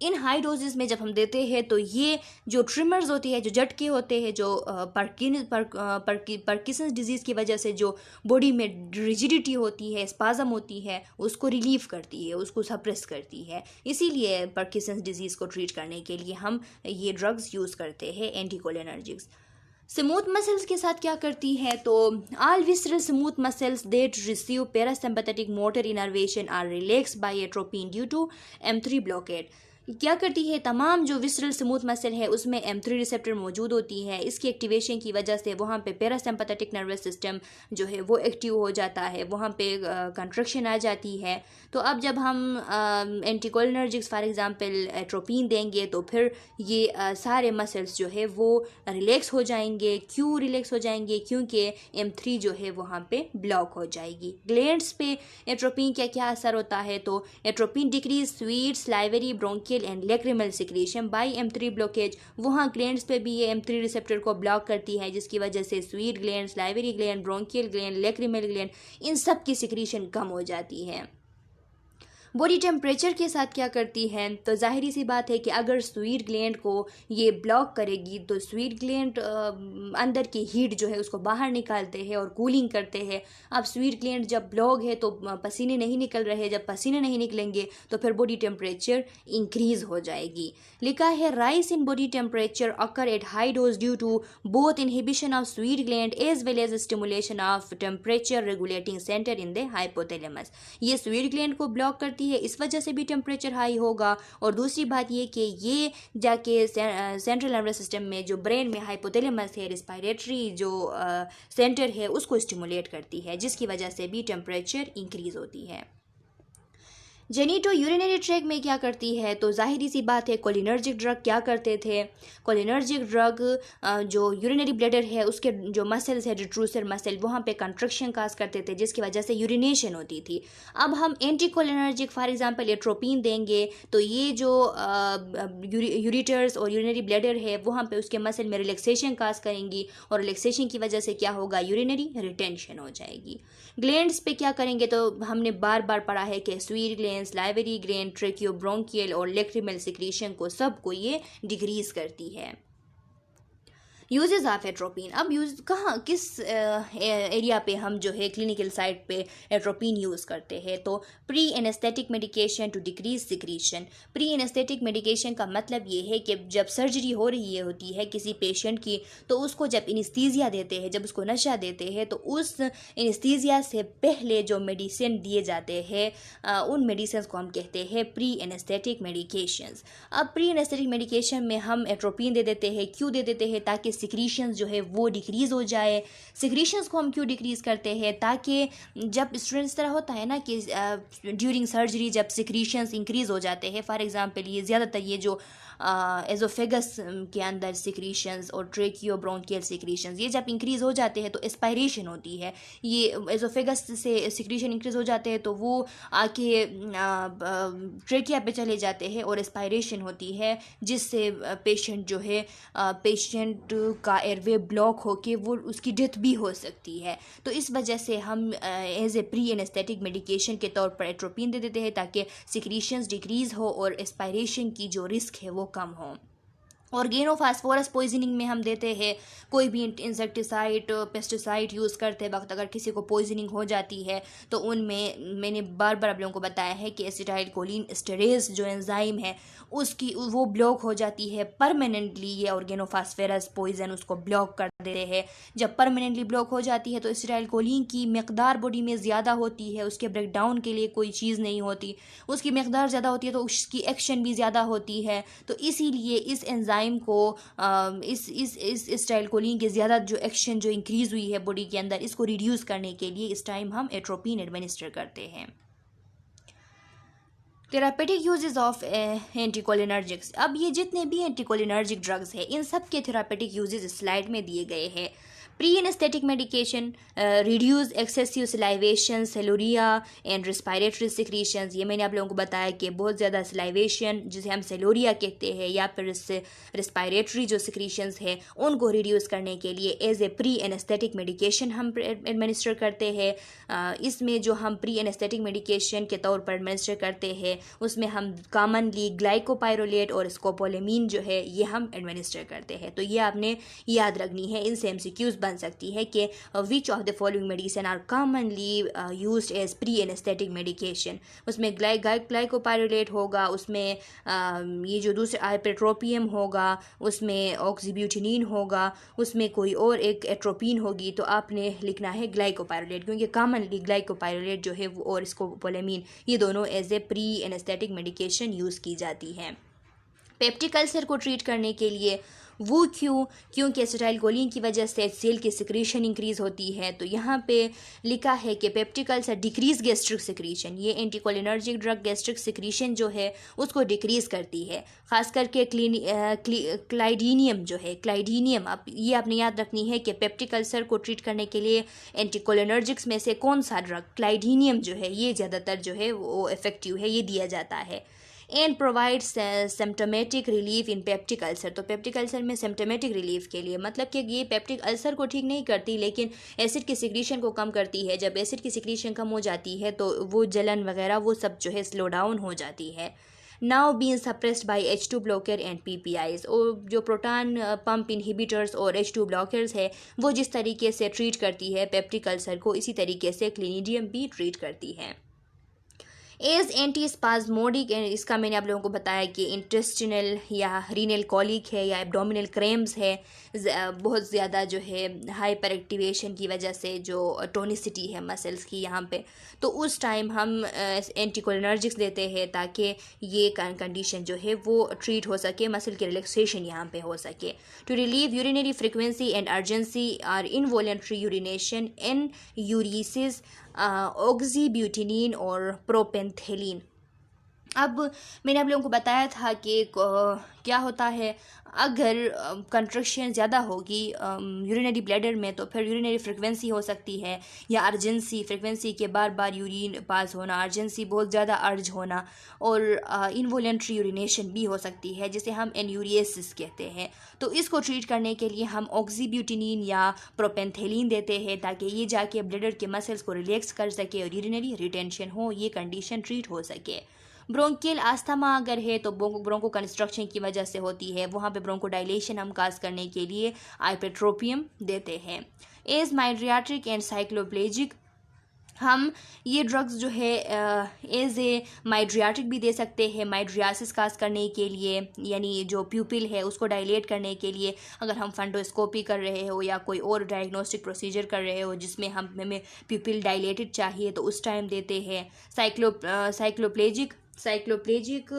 इन हाई डोजेस में जब हम देते हैं तो ये जो ट्रिमर्स होती है, जो झटके होते हैं, जो पार्किंसंस डिजीज़ की वजह से जो बॉडी में रिजिडिटी होती है, स्पाज़म होती है, उसको रिलीव करती है, उसको सप्रेस करती है। इसीलिए पार्किंसंस डिजीज़ को ट्रीट करने के लिए हम ये ड्रग्स यूज़ करते हैं, एंटीकोलिनर्जिक्स। स्मूथ मसल्स के साथ क्या करती है? तो all visceral smooth muscles that receive parasympathetic motor innervation are relax by atropine due to M3 blockade. क्या करती है? तमाम जो विसरल स्मूथ मसल है उसमें M3 रिसेप्टर मौजूद होती है। इसकी एक्टिवेशन की वजह से वहाँ पे पैरासिम्पैथेटिक नर्वस सिस्टम जो है वो एक्टिव हो जाता है, वहाँ पे कंट्रक्शन आ जाती है। तो अब जब हम एंटीकोलिनर्जिक्स फॉर एग्जांपल एट्रोपिन देंगे तो फिर ये सारे मसल्स जो है वो रिलैक्स हो जाएंगे। क्यों रिलैक्स हो जाएंगे? क्योंकि M3 जो है वहाँ पे ब्लॉक हो जाएगी। ग्लैंड्स पे एट्रोपिन का क्या असर होता है? तो atropine decrease sweet, salivary, bronchial and lacrimal secretion bye M3 blockage. वहाँ ग्लैंड्स पे भी ये M3 रिसेप्टर को ब्लॉक करती है जिसकी वजह से sweat gland, salivary gland, bronchial gland, lacrimal gland, इन सब की सिक्रीशन कम हो जाती है। बॉडी टेम्परेचर के साथ क्या करती है? तो जाहिर सी बात है कि अगर स्वीट ग्लैंड को ये ब्लॉक करेगी तो स्वीट ग्लैंड अंदर की हीट जो है उसको बाहर निकालते हैं और कूलिंग करते हैं। अब स्वीट ग्लैंड जब ब्लॉक है तो पसीने नहीं निकल रहे, जब पसीने नहीं निकलेंगे तो फिर बॉडी टेम्परेचर इंक्रीज हो जाएगी। लिखा है rise in body temperature occur at high dose due to both inhibition of sweat gland as well as stimulation of temperature regulating centre in the hypothalamus. ये स्वीट ग्लैंड को block करती है, इस वजह से भी टेम्परेचर हाई होगा। और दूसरी बात ये कि ये जाके सेंट्रल नर्वस सिस्टम में जो ब्रेन में हाइपोथैलेमस है, रिस्पायरेटरी जो सेंटर है, उसको स्टिमुलेट करती है जिसकी वजह से भी टेम्परेचर इंक्रीज होती है। जेनिटो यूरिनरी ट्रैक में क्या करती है, तो जाहिर सी बात है कोलिनर्जिक ड्रग क्या करते थे। कोलिनर्जिक ड्रग जो यूरिनरी ब्लैडर है उसके जो मसल्स है, डिट्रूसर मसल, वहाँ पे कंट्रक्शन काज करते थे जिसकी वजह से यूरिनेशन होती थी। अब हम anti cholinergic for example atropine देंगे तो ये जो यूरिटर्स और यूरिनरी ब्लैडर है वहाँ पे उसके मसल में रिलैक्सेशन काज करेंगी और रिलैक्सेशन की वजह से क्या होगा, यूरिनरी रिटेंशन हो जाएगी। ग्लैंड्स पे क्या करेंगे, तो हमने बार बार पढ़ा है कि sweat glands, salivary gland, tracheobronchial और लैक्रिमल सिक्रीशन को सबको ये डिक्रीज करती है। यूजेस ऑफ एट्रोपिन, अब यूज कहाँ किस एरिया पे हम जो है क्लिनिकल साइड पे एट्रोपिन यूज़ करते हैं, तो pre anaesthetic medication to decrease secretion. Pre anaesthetic medication का मतलब ये है कि जब सर्जरी हो रही होती है किसी पेशेंट की, तो उसको जब एनेस्थीसिया देते हैं, जब उसको नशा देते हैं, तो उस एनेस्थीसिया से पहले जो मेडिसिन दिए जाते हैं उन मेडिसिन को हम कहते हैं प्री एनेस्थेटिक मेडिकेशंस। अब प्री एनेस्थेटिक मेडिकेशन में हम एट्रोपिन दे देते हैं, क्यों दे देते हैं, ताकि सिक्रीशंस जो है वो डिक्रीज़ हो जाए। सिक्रीशंस को हम क्यों डिक्रीज़ करते हैं, ताकि जब स्टूडेंट्स तरह होता है ना कि ड्यूरिंग सर्जरी जब सिक्रीशंस इंक्रीज़ हो जाते हैं, फॉर एग्जांपल ये ज़्यादातर ये जो एजोफेगस के अंदर सिक्रीशंस और ट्रेकियोब्रोंकियल सिक्रीशंस ये जब इंक्रीज़ हो जाते हैं तो एस्पायरेशन होती है। ये एजोफेगस से सिक्रीशन इंक्रीज़ हो जाते हैं तो वो आके ट्रेकिया पे चले जाते हैं और एस्पायरेशन होती है, जिससे पेशेंट जो है पेशेंट का एयरवे ब्लॉक होके वो उसकी डेथ भी हो सकती है। तो इस वजह से हम as a pre anaesthetic medication के तौर पर एट्रोपिन दे देते हैं ताकि सिक्रीशंस डिक्रीज़ हो और एस्पायरेशन की जो रिस्क है वो कम हो। ऑर्गेनोफास्फोरस पॉइजनिंग में हम देते हैं कोई भी इंसेक्टिसाइड पेस्टिसाइड यूज़ करते वक्त अगर किसी को पॉइजनिंग हो जाती है तो उनमें मैंने बार बार आप लोगों को बताया है कि एसिटाइल कोलिन एस्टरेज जो एंजाइम है उसकी वो ब्लॉक हो जाती है परमानेंटली। ये ऑर्गेनोफास्फोरस पॉइजन उसको ब्लॉक कर देते हैं। जब परमानेंटली ब्लॉक हो जाती है तो एसिटाइल कोलिन की मकदार बॉडी में ज़्यादा होती है, उसके ब्रेक डाउन के लिए कोई चीज़ नहीं होती, उसकी मकदार ज़्यादा होती है तो उसकी एक्शन भी ज़्यादा होती है। तो इसीलिए इस एंजाइम को इस एसिटाइल कोलिन के ज़्यादा जो एक्शन जो इंक्रीज़ हुई है बॉडी के अंदर, इसको रिड्यूस करने के लिए इस टाइम हम एट्रोपिन एडमिनिस्टर करते हैं। थेरापेटिक यूजेस ऑफ एंटीकोलिनर्जिक्स, अब ये जितने भी एंटीकोलिनर्जिक ड्रग्स हैं इन सब के थेरापेटिक यूजेस स्लाइड में दिए गए हैं। Pre anaesthetic medication reduce excessive salivation, sialorrhoea and respiratory secretions. ये मैंने आप लोगों को बताया कि बहुत ज़्यादा सलाइवेशन जिसे हम सेलोरिया कहते हैं या फिर रेस्पिरेटरी जो सिक्रीशंस है उनको रिड्यूस करने के लिए as a pre anaesthetic medication हम एडमिनिस्टर करते हैं। इसमें जो हम प्री एनेस्थेटिक मेडिकेशन के तौर पर एडमिनिस्टर करते हैं उसमें हम कॉमनली ग्लाइकोपाइरोलेट और स्कोपोलामीन जो है ये हम एडमिनिस्टर करते हैं। तो ये आपने याद रखनी है, इनसे MCQs बन सकती है कि which of the following medicine are commonly used as pre anaesthetic medication. उसमें ग्लाइकोपाइरोलेट होगा, उसमें ये जो दूसरे आइपेट्रोपियम होगा, उसमें ऑक्सीब्यूटिनिन होगा, उसमें कोई और एक एट्रोपिन होगी। तो आपने लिखना है ग्लाइकोपाइरोलेट, क्योंकि कॉमनली ग्लाइकोपाइरोलेट जो है वो और स्कोपोलामीन ये दोनों as a pre anaesthetic medication use की जाती हैं। पेप्टिक अल्सर को ट्रीट करने के लिए वो क्योंकि एसिटाइल कोलिन की वजह से सेल की सिक्रीशन इंक्रीज़ होती है। तो यहाँ पे लिखा है कि peptic ulcer decrease gastric secretion, ये एंटीकोलिनर्जिक ड्रग गैस्ट्रिक सिक्रीशन जो है उसको डिक्रीज़ करती है। ख़ास करके क्लाइडीनियम जो है, क्लाइडीनियम अब ये आपने याद रखनी है कि पेप्टिक अल्सर को ट्रीट करने के लिए एंटीकोलिनर्जिक्स में से कौन सा ड्रग, क्लाइडीनियम जो है ये ज़्यादातर जो है वो इफ़ेक्टिव है, ये दिया जाता है। And provides symptomatic relief in peptic ulcer. तो पेप्टिक अल्सर में सिम्टोमेटिक रिलीफ के लिए मतलब कि ये पेप्टिक अल्सर को ठीक नहीं करती लेकिन एसिड की सिक्रीशन को कम करती है। जब एसिड की सिक्रीशन कम हो जाती है तो वो जलन वगैरह वो सब जो है स्लो डाउन हो जाती है। Now been suppressed by H2 blocker and PPIs, और जो प्रोटॉन पंप इनहिबिटर्स और H2 ब्लॉकर्स है वो जिस तरीके से ट्रीट करती है पेप्टिक अल्सर को, इसी तरीके से क्लिनिडियम भी ट्रीट करती है। एज एंटी स्पाज्मोडिक, इसका मैंने आप लोगों को बताया कि इंटेस्टिनल या रीनल कॉलिक है या एब्डोमिनल क्रैम्स है, बहुत ज़्यादा जो है हाइपर एक्टिवेशन की वजह से जो टोनिसिटी है मसल्स की यहाँ पे, तो उस टाइम हम एंटीकोलिनर्जिक्स देते हैं ताकि ये कंडीशन जो है वो ट्रीट हो सके, मसल की रिलैक्सेशन यहाँ पे हो सके। To relieve urinary frequency and urgency or involuntary urination and enuresis, oxybutynin और प्रोपेंथेलिन। अब मैंने आप लोगों को बताया था कि क्या होता है अगर कंस्ट्रक्शन ज़्यादा होगी यूरिनरी ब्लैडर में, तो फिर यूरिनरी फ्रिक्वेंसी हो सकती है, या अर्जेंसी, फ्रिक्वेंसी के बार बार यूरिन पास होना, अर्जेंसी बहुत ज़्यादा अर्ज होना, और इनवॉलेंट्री यूरिनेशन भी हो सकती है, जिसे हम एन्यूरियसिस कहते हैं। तो इसको ट्रीट करने के लिए हम ऑक्सीब्यूटिनिन या प्रोपेंथेलिन देते हैं, ताकि ये जाके ब्लैडर के मसल्स को रिलैक्स कर सके और यूरिनरी रिटेंशन हो, ये कंडीशन ट्रीट हो सके। ब्रोंकियल आस्थमा अगर है तो ब्रोंको कंस्ट्रक्शन की वजह से होती है, वहाँ पे ब्रोंको डायलेशन हम काज करने के लिए आइपेट्रोपियम देते हैं। एज माइड्रियाट्रिक एंड साइक्लोप्लेजिक, हम ये ड्रग्स जो है एज ए माइड्रियाटिक भी दे सकते हैं, माइड्रियासिस काज करने के लिए, यानी जो प्यूपिल है उसको डायलेट करने के लिए, अगर हम फंडोस्कोपी कर रहे हो या कोई और डायग्नोस्टिक प्रोसीजर कर रहे हो जिसमें हमें प्यूपिल डायलेटेड चाहिए तो उस टाइम देते हैं। साइक्लोप्लेजिक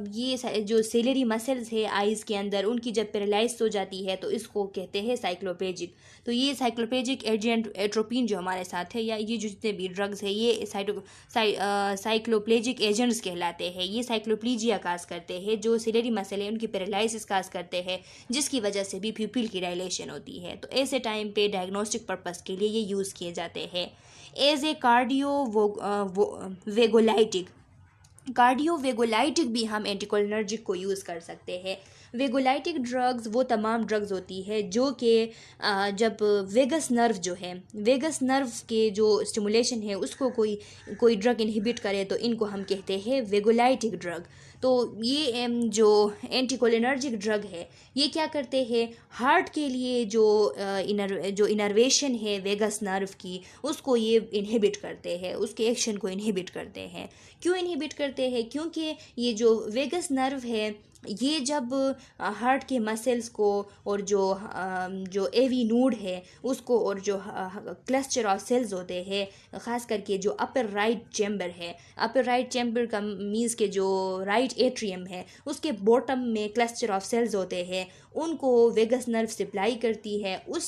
ये जो सेलरी मसल्स है आइज़ के अंदर, उनकी जब पैरालाइज हो जाती है तो इसको कहते हैं साइक्लोप्लेजिक। तो ये साइक्लोप्लेजिक एजेंट एट्रोपिन जो हमारे साथ है, या ये जो जितने भी ड्रग्स है ये साइक्लोप्लेजिक एजेंट्स कहलाते हैं। ये साइक्लोप्लीजिया काज करते हैं, जो सेलरी मसल है उनकी पैरालाइसिस काज करते हैं, जिसकी वजह से भी प्यूपिल की डायलेशन होती है। तो ऐसे टाइम पे डायग्नोस्टिक पर्पस के लिए ये यूज़ किए जाते हैं। एज ए कार्डियोवेगोलाइटिक भी हम एंटीकोलिनर्जिक को यूज़ कर सकते हैं। वेगोलाइटिक ड्रग्स वो तमाम ड्रग्स होती है जो कि जब वेगस नर्व जो है, वेगस नर्व के जो स्टिमुलेशन है उसको कोई ड्रग इनहिबिट करे तो इनको हम कहते हैं वेगोलाइटिक ड्रग। तो ये जो एंटीकोलिनर्जिक ड्रग है ये क्या करते हैं, हार्ट के लिए जो इनर्वेशन है वेगस नर्व की उसको ये इनहिबिट करते हैं, उसके एक्शन को इनहिबिट करते हैं। क्यों इनहिबिट करते हैं? क्योंकि ये जो वेगस नर्व है ये जब हार्ट के मसल्स को और जो एवी नोड है उसको और जो क्लस्टर ऑफ सेल्स होते हैं, ख़ास करके जो अपर राइट चैम्बर है, अपर राइट चैम्बर का मीन्स के जो राइट एट्रियम है उसके बॉटम में क्लस्टर ऑफ सेल्स होते हैं, उनको वेगस नर्व सप्लाई करती है। उन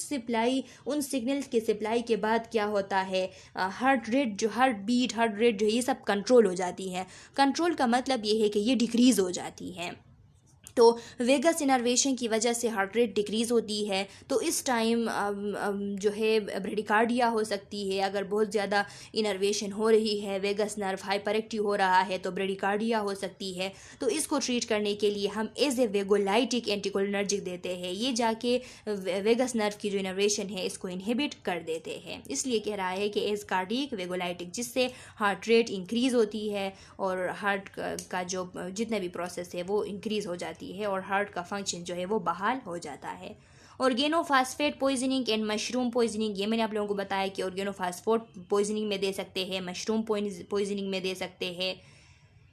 सिग्नल्स के सप्लाई के बाद क्या होता है, हार्ट रेट जो ये सब कंट्रोल हो जाती है। कंट्रोल का मतलब ये है कि ये डिक्रीज़ हो जाती है। तो वेगस इनर्वेशन की वजह से हार्ट रेट डिक्रीज़ होती है, तो इस टाइम जो है ब्रेडिकार्डिया हो सकती है। अगर बहुत ज़्यादा इनर्वेशन हो रही है, वेगस नर्व हाइपर एक्टिव हो रहा है तो ब्रेडिकार्डिया हो सकती है। तो इसको ट्रीट करने के लिए हम एज ए वेगोलाइटिक एंटीकोलिनर्जिक देते हैं, ये जाके वेगस नर्व की जो इनर्वेशन है इसको इनहिबिट कर देते हैं। इसलिए कह रहा है कि एज कार्डिक वेगोलाइटिक, जिससे हार्ट रेट इंक्रीज़ होती है और हार्ट का जो जितने भी प्रोसेस है वो इंक्रीज़ हो जाती है और हार्ट का फंक्शन जो है वो बहाल हो जाता है। ऑर्गेनोफास्फेट पॉइजनिंग एंड मशरूम पॉइजनिंग, ये मैंने आप लोगों को बताया कि ऑर्गेनोफास्फेट पॉइजनिंग में दे सकते हैं, मशरूम पॉइजनिंग में दे सकते हैं।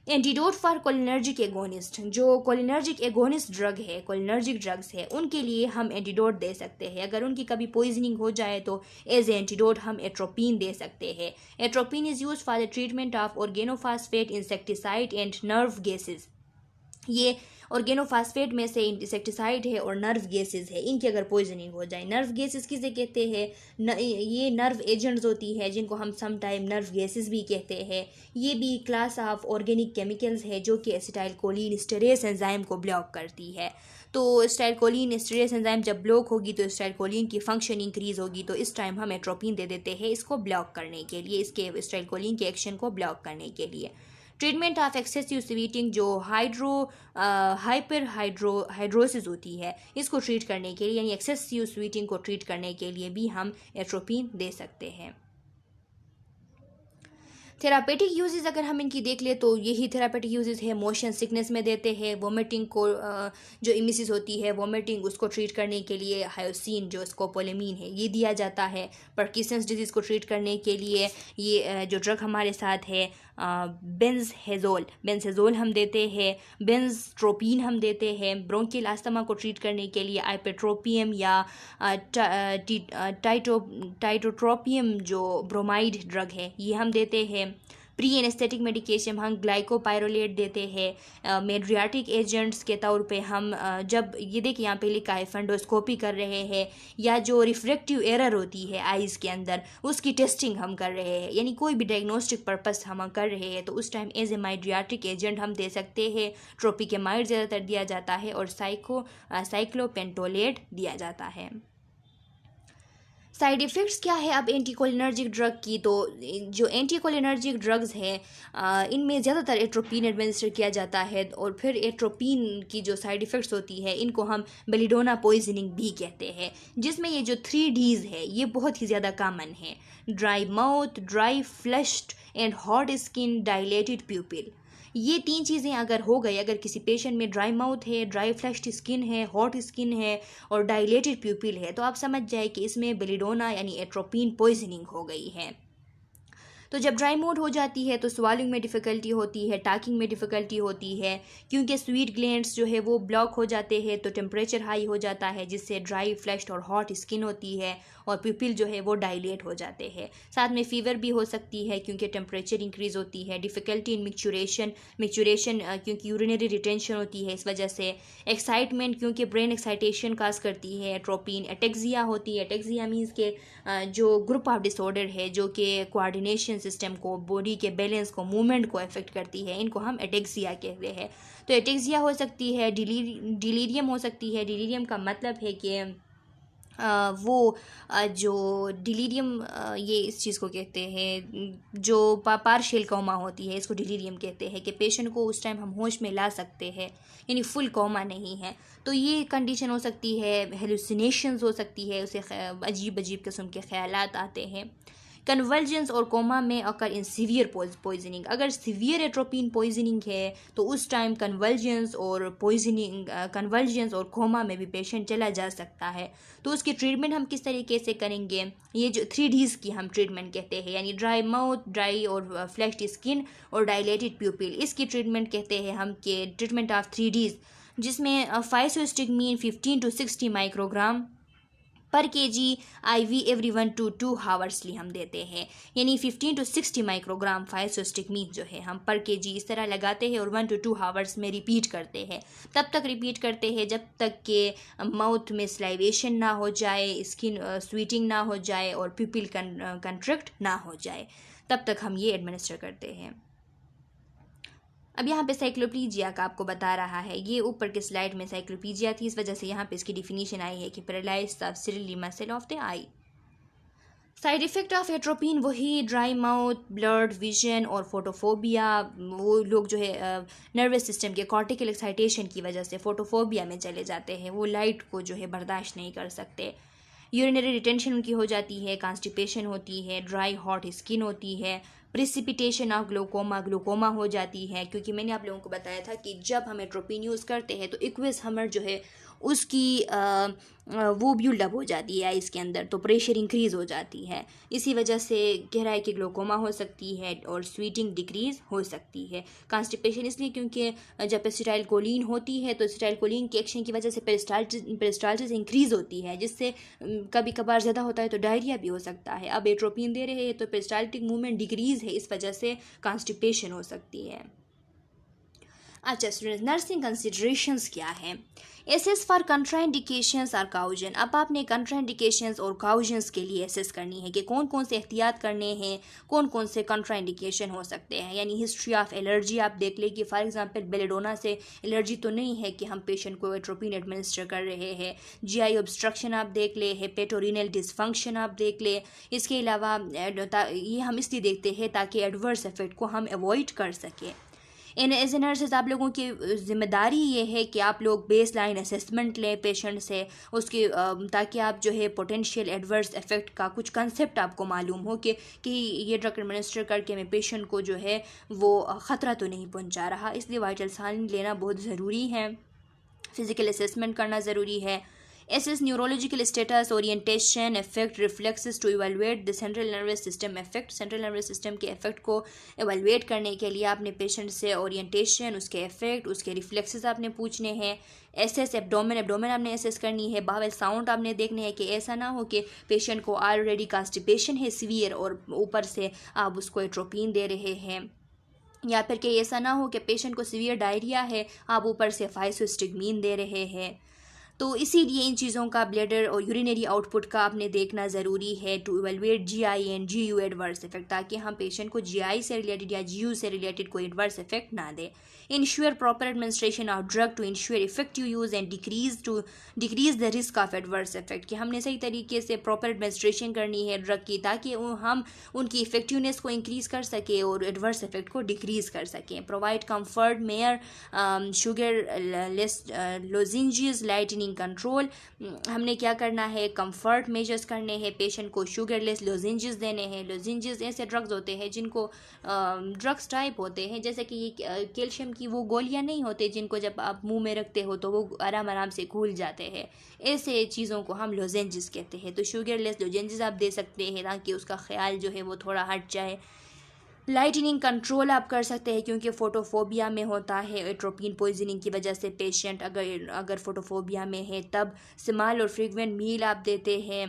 एंटीडोट फॉर कोलिनर्जिक एगोनिस्ट, जो कोलिनर्जिक एगोनिस्ट ड्रग है, कोलिनर्जिक ड्रग्स है, उनके लिए हम एंटीडोट दे सकते हैं। अगर उनकी कभी पॉइजनिंग हो जाए तो एज एंटीडोट हम एट्रोपिन दे सकते हैं। Atropine is use for the treatment of organophosphate insecticide and nerve gases. ये ऑर्गेनोफास्फेट में से इंसेक्टिसाइड है और नर्व गैसेस है, इनकी अगर पॉइजनिंग हो जाए। नर्व गैसेस किसे कहते हैं? ये नर्व एजेंट्स होती है जिनको हम सम टाइम नर्व गैसेस भी कहते हैं। ये भी क्लास ऑफ ऑर्गेनिक केमिकल्स है जो कि एसिटाइलकोलिन स्टेरेस एंजाइम को ब्लॉक करती है। तो एसिटाइलकोलिन स्टेरेस एंजाइम जब ब्लॉक होगी तो एसिटाइलकोलिन की फंक्शन इंक्रीज होगी, तो इस टाइम हम एट्रोपिन दे देते हैं इसको ब्लॉक करने के लिए, इसके एसिटाइलकोलिन के एक्शन को ब्लॉक करने के लिए। ट्रीटमेंट ऑफ एक्सेसिव स्वीटिंग, जो हाइड्रोसिस होती है, इसको ट्रीट करने के लिए, यानी एक्सेसिव स्वीटिंग को ट्रीट करने के लिए भी हम एट्रोपिन दे सकते हैं। थेरापेटिक यूजेस अगर हम इनकी देख ले तो यही थेरापेटिक यूजेस है। मोशन सिकनेस में देते हैं, वोमिटिंग को जो इमिसिस होती है वोमिटिंग, उसको ट्रीट करने के लिए हायोसिन जो स्कोपोलेमिन है ये दिया जाता है। पार्किंसंस डिजीज़ को ट्रीट करने के लिए ये जो ड्रग हमारे साथ है बेंजहेज़ोल हम देते हैं, बेंजट्रोपिन हम देते हैं। ब्रोंकियल अस्थमा को ट्रीट करने के लिए आइपेट्रोपियम या टाइटोट्रोपियम जो ब्रोमाइड ड्रग है ये हम देते हैं। प्री एनेस्थेटिक मेडिकेशन हम ग्लाइकोपाइरोलेट देते हैं। मेड्रियाटिक एजेंट्स के तौर पे हम जब ये देखिए यहाँ पे लिखा है फंडोस्कोपी कर रहे हैं या जो रिफ्रैक्टिव एरर होती है आइज़ के अंदर उसकी टेस्टिंग हम कर रहे हैं, यानी कोई भी डायग्नोस्टिक पर्पस हम कर रहे हैं तो उस time as a mydriatic agent हम दे सकते हैं। ट्रोपिकेमाइड ज़्यादातर दिया जाता है और साइक्लोपेंटोलेट दिया जाता है। साइड इफ़ेक्ट्स क्या है अब एंटीकोलिनर्जिक ड्रग की? तो जो एंटीकोलिनर्जिक ड्रग्स हैं इनमें ज़्यादातर एट्रोपिन एडमिनिस्टर किया जाता है और फिर एट्रोपिन की जो साइड इफ़ेक्ट्स होती है इनको हम बेलिडोना पॉइजनिंग भी कहते हैं, जिसमें ये जो 3Ds है ये बहुत ही ज़्यादा कॉमन है। Dry mouth, dry flushed and hot skin, dilated प्यूपिल। ये 3 चीज़ें अगर हो गई, अगर किसी पेशेंट में ड्राई माउथ है, ड्राई फ्लश्ड स्किन है, हॉट स्किन है और डायलेटेड प्यूपिल है तो आप समझ जाए कि इसमें बेलिडोना यानी एट्रोपिन पॉइजनिंग हो गई है। तो जब ड्राई माउथ हो जाती है तो स्वालिंग में डिफ़िकल्टी होती है, टाकिंग में डिफ़िकल्टी होती है, क्योंकि स्वीट ग्लैंड्स जो है वो ब्लॉक हो जाते हैं तो टेम्परेचर हाई हो जाता है जिससे ड्राई फ्लश्ड और हॉट स्किन होती है और प्यूपिल जो है वो डायलेट हो जाते हैं। साथ में फ़ीवर भी हो सकती है क्योंकि टेम्परेचर इंक्रीज़ होती है। डिफ़िकल्टी इन मिक्चुरेशन क्योंकि यूरिनरी रिटेंशन होती है इस वजह से। एक्साइटमेंट क्योंकि ब्रेन एक्साइटेशन काज करती है एट्रोपिन। एटेक्सिया होती है, एटेक्सिया मीन्स के जो ग्रुप ऑफ डिसऑर्डर है जो कि कोऑर्डिनेशन सिस्टम को, बॉडी के बैलेंस को, मूवमेंट को अफेक्ट करती है, इनको हम एटेक्सिया कहते हैं। तो एटेक्सिया हो सकती है, डिलीरियम हो सकती है। डिलीरियम का मतलब है कि जो डिलीरियम ये इस चीज़ को कहते हैं जो पार्शियल कोमा होती है इसको डिलीरियम कहते हैं कि पेशेंट को उस टाइम हम होश में ला सकते हैं, यानी फुल कोमा नहीं है। तो ये कंडीशन हो सकती है। हेलुसिनेशंस हो सकती है, उसे अजीब अजीब किस्म के ख्यालात आते हैं। कन्वल्जेंस और कोमा में अकर इन सीवियर पॉइजनिंग। अगर सीवियर एट्रोपिन पॉइजनिंग है तो उस टाइम कन्वल्जेंस और कोमा में भी पेशेंट चला जा सकता है। तो उसकी ट्रीटमेंट हम किस तरीके से करेंगे? ये जो 3Ds की हम ट्रीटमेंट कहते हैं, यानी ड्राई माउथ, ड्राई और फ्लैश्ड स्किन और डायलेटेड प्यूपिल, इसकी ट्रीटमेंट कहते हैं हम कि ट्रीटमेंट ऑफ 3Ds, जिसमें फाइसोस्टिगमीन 15 to 60 माइक्रोग्राम पर kg IV एवरी 1 to 2 हावर्सली हम देते हैं, यानी 15 to 60 माइक्रोग्राम फाइसोस्टिगमीन जो है हम पर kg इस तरह लगाते हैं और 1 to 2 हावर्स में रिपीट करते हैं। तब तक रिपीट करते हैं जब तक कि माउथ में स्लाइवेशन ना हो जाए, स्किन स्वीटिंग ना हो जाए और प्यूपिल कंट्रैक्ट ना हो जाए, तब तक हम ये एडमिनिस्टर करते हैं। अब यहाँ पे साइक्लोपीजिया का आपको बता रहा है, ये ऊपर के स्लाइड में साइक्लोपीजिया थी, इस वजह से यहाँ पे इसकी डिफिनीशन आई है कि paralysed subsidiary muscle of the I. Side effect of atropine वही ड्राई माउथ, ब्लर्ड विजन और फोटोफोबिया। वो लोग जो है नर्वस सिस्टम के कॉर्टिकल एक्साइटेशन की वजह से फोटोफोबिया में चले जाते हैं, वो लाइट को जो है बर्दाश्त नहीं कर सकते। यूरिनरी रिटेंशन उनकी हो जाती है, कॉन्स्टिपेशन होती है, ड्राई हॉट स्किन होती है, प्रिसिपिटेशन ऑफ ग्लूकोमा हो जाती है, क्योंकि मैंने आप लोगों को बताया था कि जब हम एट्रोपिन यूज़ करते हैं तो एक्वियस हमर जो है उसकी वो बिल्डअप हो जाती है आइस के अंदर, तो प्रेशर इंक्रीज़ हो जाती है, इसी वजह से गहराई की ग्लूकोमा हो सकती है और स्वीटिंग डिक्रीज़ हो सकती है। कॉन्स्टिपेशन इसलिए क्योंकि जब एसिटाइलकोलिन होती है तो एसिटाइलकोलिन के एक्शन की वजह से पेरिस्टाल्टिस इंक्रीज़ होती है, जिससे कभी कभार ज़्यादा होता है तो डायरिया भी हो सकता है। अब एट्रोपिन दे रहे हैं तो पेरिस्टाल्टिक मूवमेंट डिक्रीज़ है, इस वजह से कॉन्स्टिपेशन हो सकती है। अच्छा स्टूडेंट्स, नर्सिंग कंसिडरेशंस क्या हैं? एसेस फॉर कंट्राइंडिकेशंस और काउजन। अब आपने कंट्राइंडिकेशंस और काउजन्स के लिए एसेस करनी है कि कौन कौन से एहतियात करने हैं, कौन कौन से कंट्राइंडिकेशन हो सकते हैं। यानी हिस्ट्री ऑफ एलर्जी आप देख ले कि फॉर एग्जांपल बेलेडोना से एलर्जी तो नहीं है कि हम पेशेंट को एट्रोपिन एडमिनिस्टर कर रहे हैं। GI ऑब्स्ट्रक्शन आप देख ले, हेपेटोरिनल डिसफंक्शन आप देख ले। इसके अलावा ये हम इसलिए देखते हैं ताकि एडवर्स इफेक्ट को हम अवॉइड कर सकें। एज ए नर्सेज आप लोगों की जिम्मेदारी ये है कि आप लोग बेस लाइन असेसमेंट लें पेशेंट से, उसके ताकि आप जो है पोटेंशियल एडवर्स इफेक्ट का कुछ कंसेप्ट आपको मालूम हो कि ये ड्रग एडमिनिस्टर करके मैं पेशेंट को जो है वो ख़तरा तो नहीं पहुंचा रहा। इसलिए वाइटल साइन लेना बहुत ज़रूरी है, फ़िज़िकल असेसमेंट करना ज़रूरी है। Assess neurological status, orientation, effect, reflexes to evaluate the central nervous system effect. Central nervous system के इफेक्ट को एवेलुएट करने के लिए आपने पेशेंट से ओरिएंटेशन, उसके इफेक्ट, उसके रिफ्लेक्सेस आपने पूछने हैं. एसेस एब्डोमेन आपने एसेस करनी है. बावल साउंड आपने देखने हैं कि ऐसा ना हो कि पेशेंट को ऑलरेडी कॉन्स्टिपेशन है सीवियर और ऊपर से आप उसको एट्रोपिन दे रहे हैं, या फिर कि ऐसा ना हो कि पेशेंट को सीवियर डायरिया है, आप ऊपर से फाइसोस्टिग्मीन दे रहे हैं. तो इसीलिए इन चीज़ों का ब्लैडर और यूरिनरी आउटपुट का आपने देखना ज़रूरी है to evaluate GI and GU adverse effect, ताकि हम पेशेंट को जीआई से रिलेटेड या जीयू से रिलेटेड कोई एडवर्स इफेक्ट ना दे. Ensure proper administration of drug to ensure effective use and decrease the risk of adverse effect, कि हमने सही तरीके से प्रॉपर एडमिनिस्ट्रेशन करनी है ड्रग की, ताकि हम उनकी इफेक्टिवनेस को इंक्रीज़ कर सकें और एडवर्स इफेक्ट को डिक्रीज़ कर सकें. Provide comfort mayor sugar less lozenges lightning control. हमने क्या करना है, कंफर्ट मेजर्स करने हैं, पेशेंट को शुगरलेस लोजेंजेस देने हैं. लोजेंजेस ऐसे ड्रग्स होते हैं जिनको ड्रग्स टाइप होते हैं, जैसे कि ये कैल्शियम की वो गोलियां नहीं होते जिनको जब आप मुंह में रखते हो तो वो आराम आराम से घुल जाते हैं. ऐसे चीज़ों को हम लोजेंजेस कहते हैं. तो शुगरलेस लोजेंजेस आप दे सकते हैं ताकि उसका ख्याल जो है वो थोड़ा हट जाए. लाइटनिंग कंट्रोल आप कर सकते हैं क्योंकि फोटोफोबिया में होता है एट्रोपिन पॉइजनिंग की वजह से पेशेंट अगर फोटोफोबिया में है तब स्मॉल और फ्रीक्वेंट मील आप देते हैं.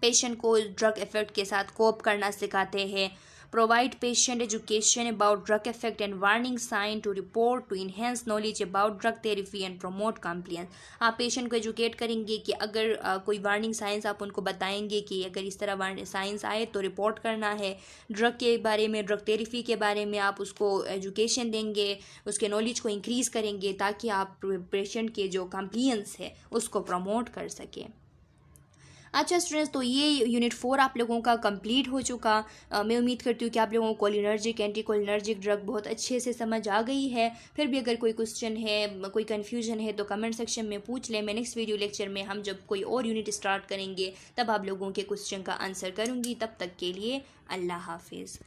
पेशेंट को ड्रग इफेक्ट के साथ कोप करना सिखाते हैं. Provide patient education about drug effect and warning sign to report to enhance knowledge about drug therapy and promote compliance. आप पेशेंट को एजुकेट करेंगे कि अगर कोई वार्निंग साइंस आप उनको बताएंगे कि अगर इस तरह साइंस आए तो रिपोर्ट करना है. ड्रग के बारे में, ड्रग थेरेपी के बारे में आप उसको एजुकेशन देंगे, उसके नॉलेज को इंक्रीज़ करेंगे ताकि आप पेशेंट के जो कम्प्लियंस है उसको प्रमोट कर सकें. अच्छा स्टूडेंट्स, तो ये यूनिट 4 आप लोगों का कंप्लीट हो चुका. मैं उम्मीद करती हूँ कि आप लोगों को कोलिनर्जिक एंटी कोलिनर्जिक ड्रग बहुत अच्छे से समझ आ गई है. फिर भी अगर कोई क्वेश्चन है, कोई कन्फ्यूजन है तो कमेंट सेक्शन में पूछ लें. मैं नेक्स्ट वीडियो लेक्चर में हम जब कोई और यूनिट स्टार्ट करेंगे तब आप लोगों के क्वेश्चन का आंसर करूँगी. तब तक के लिए अल्लाह हाफिज़.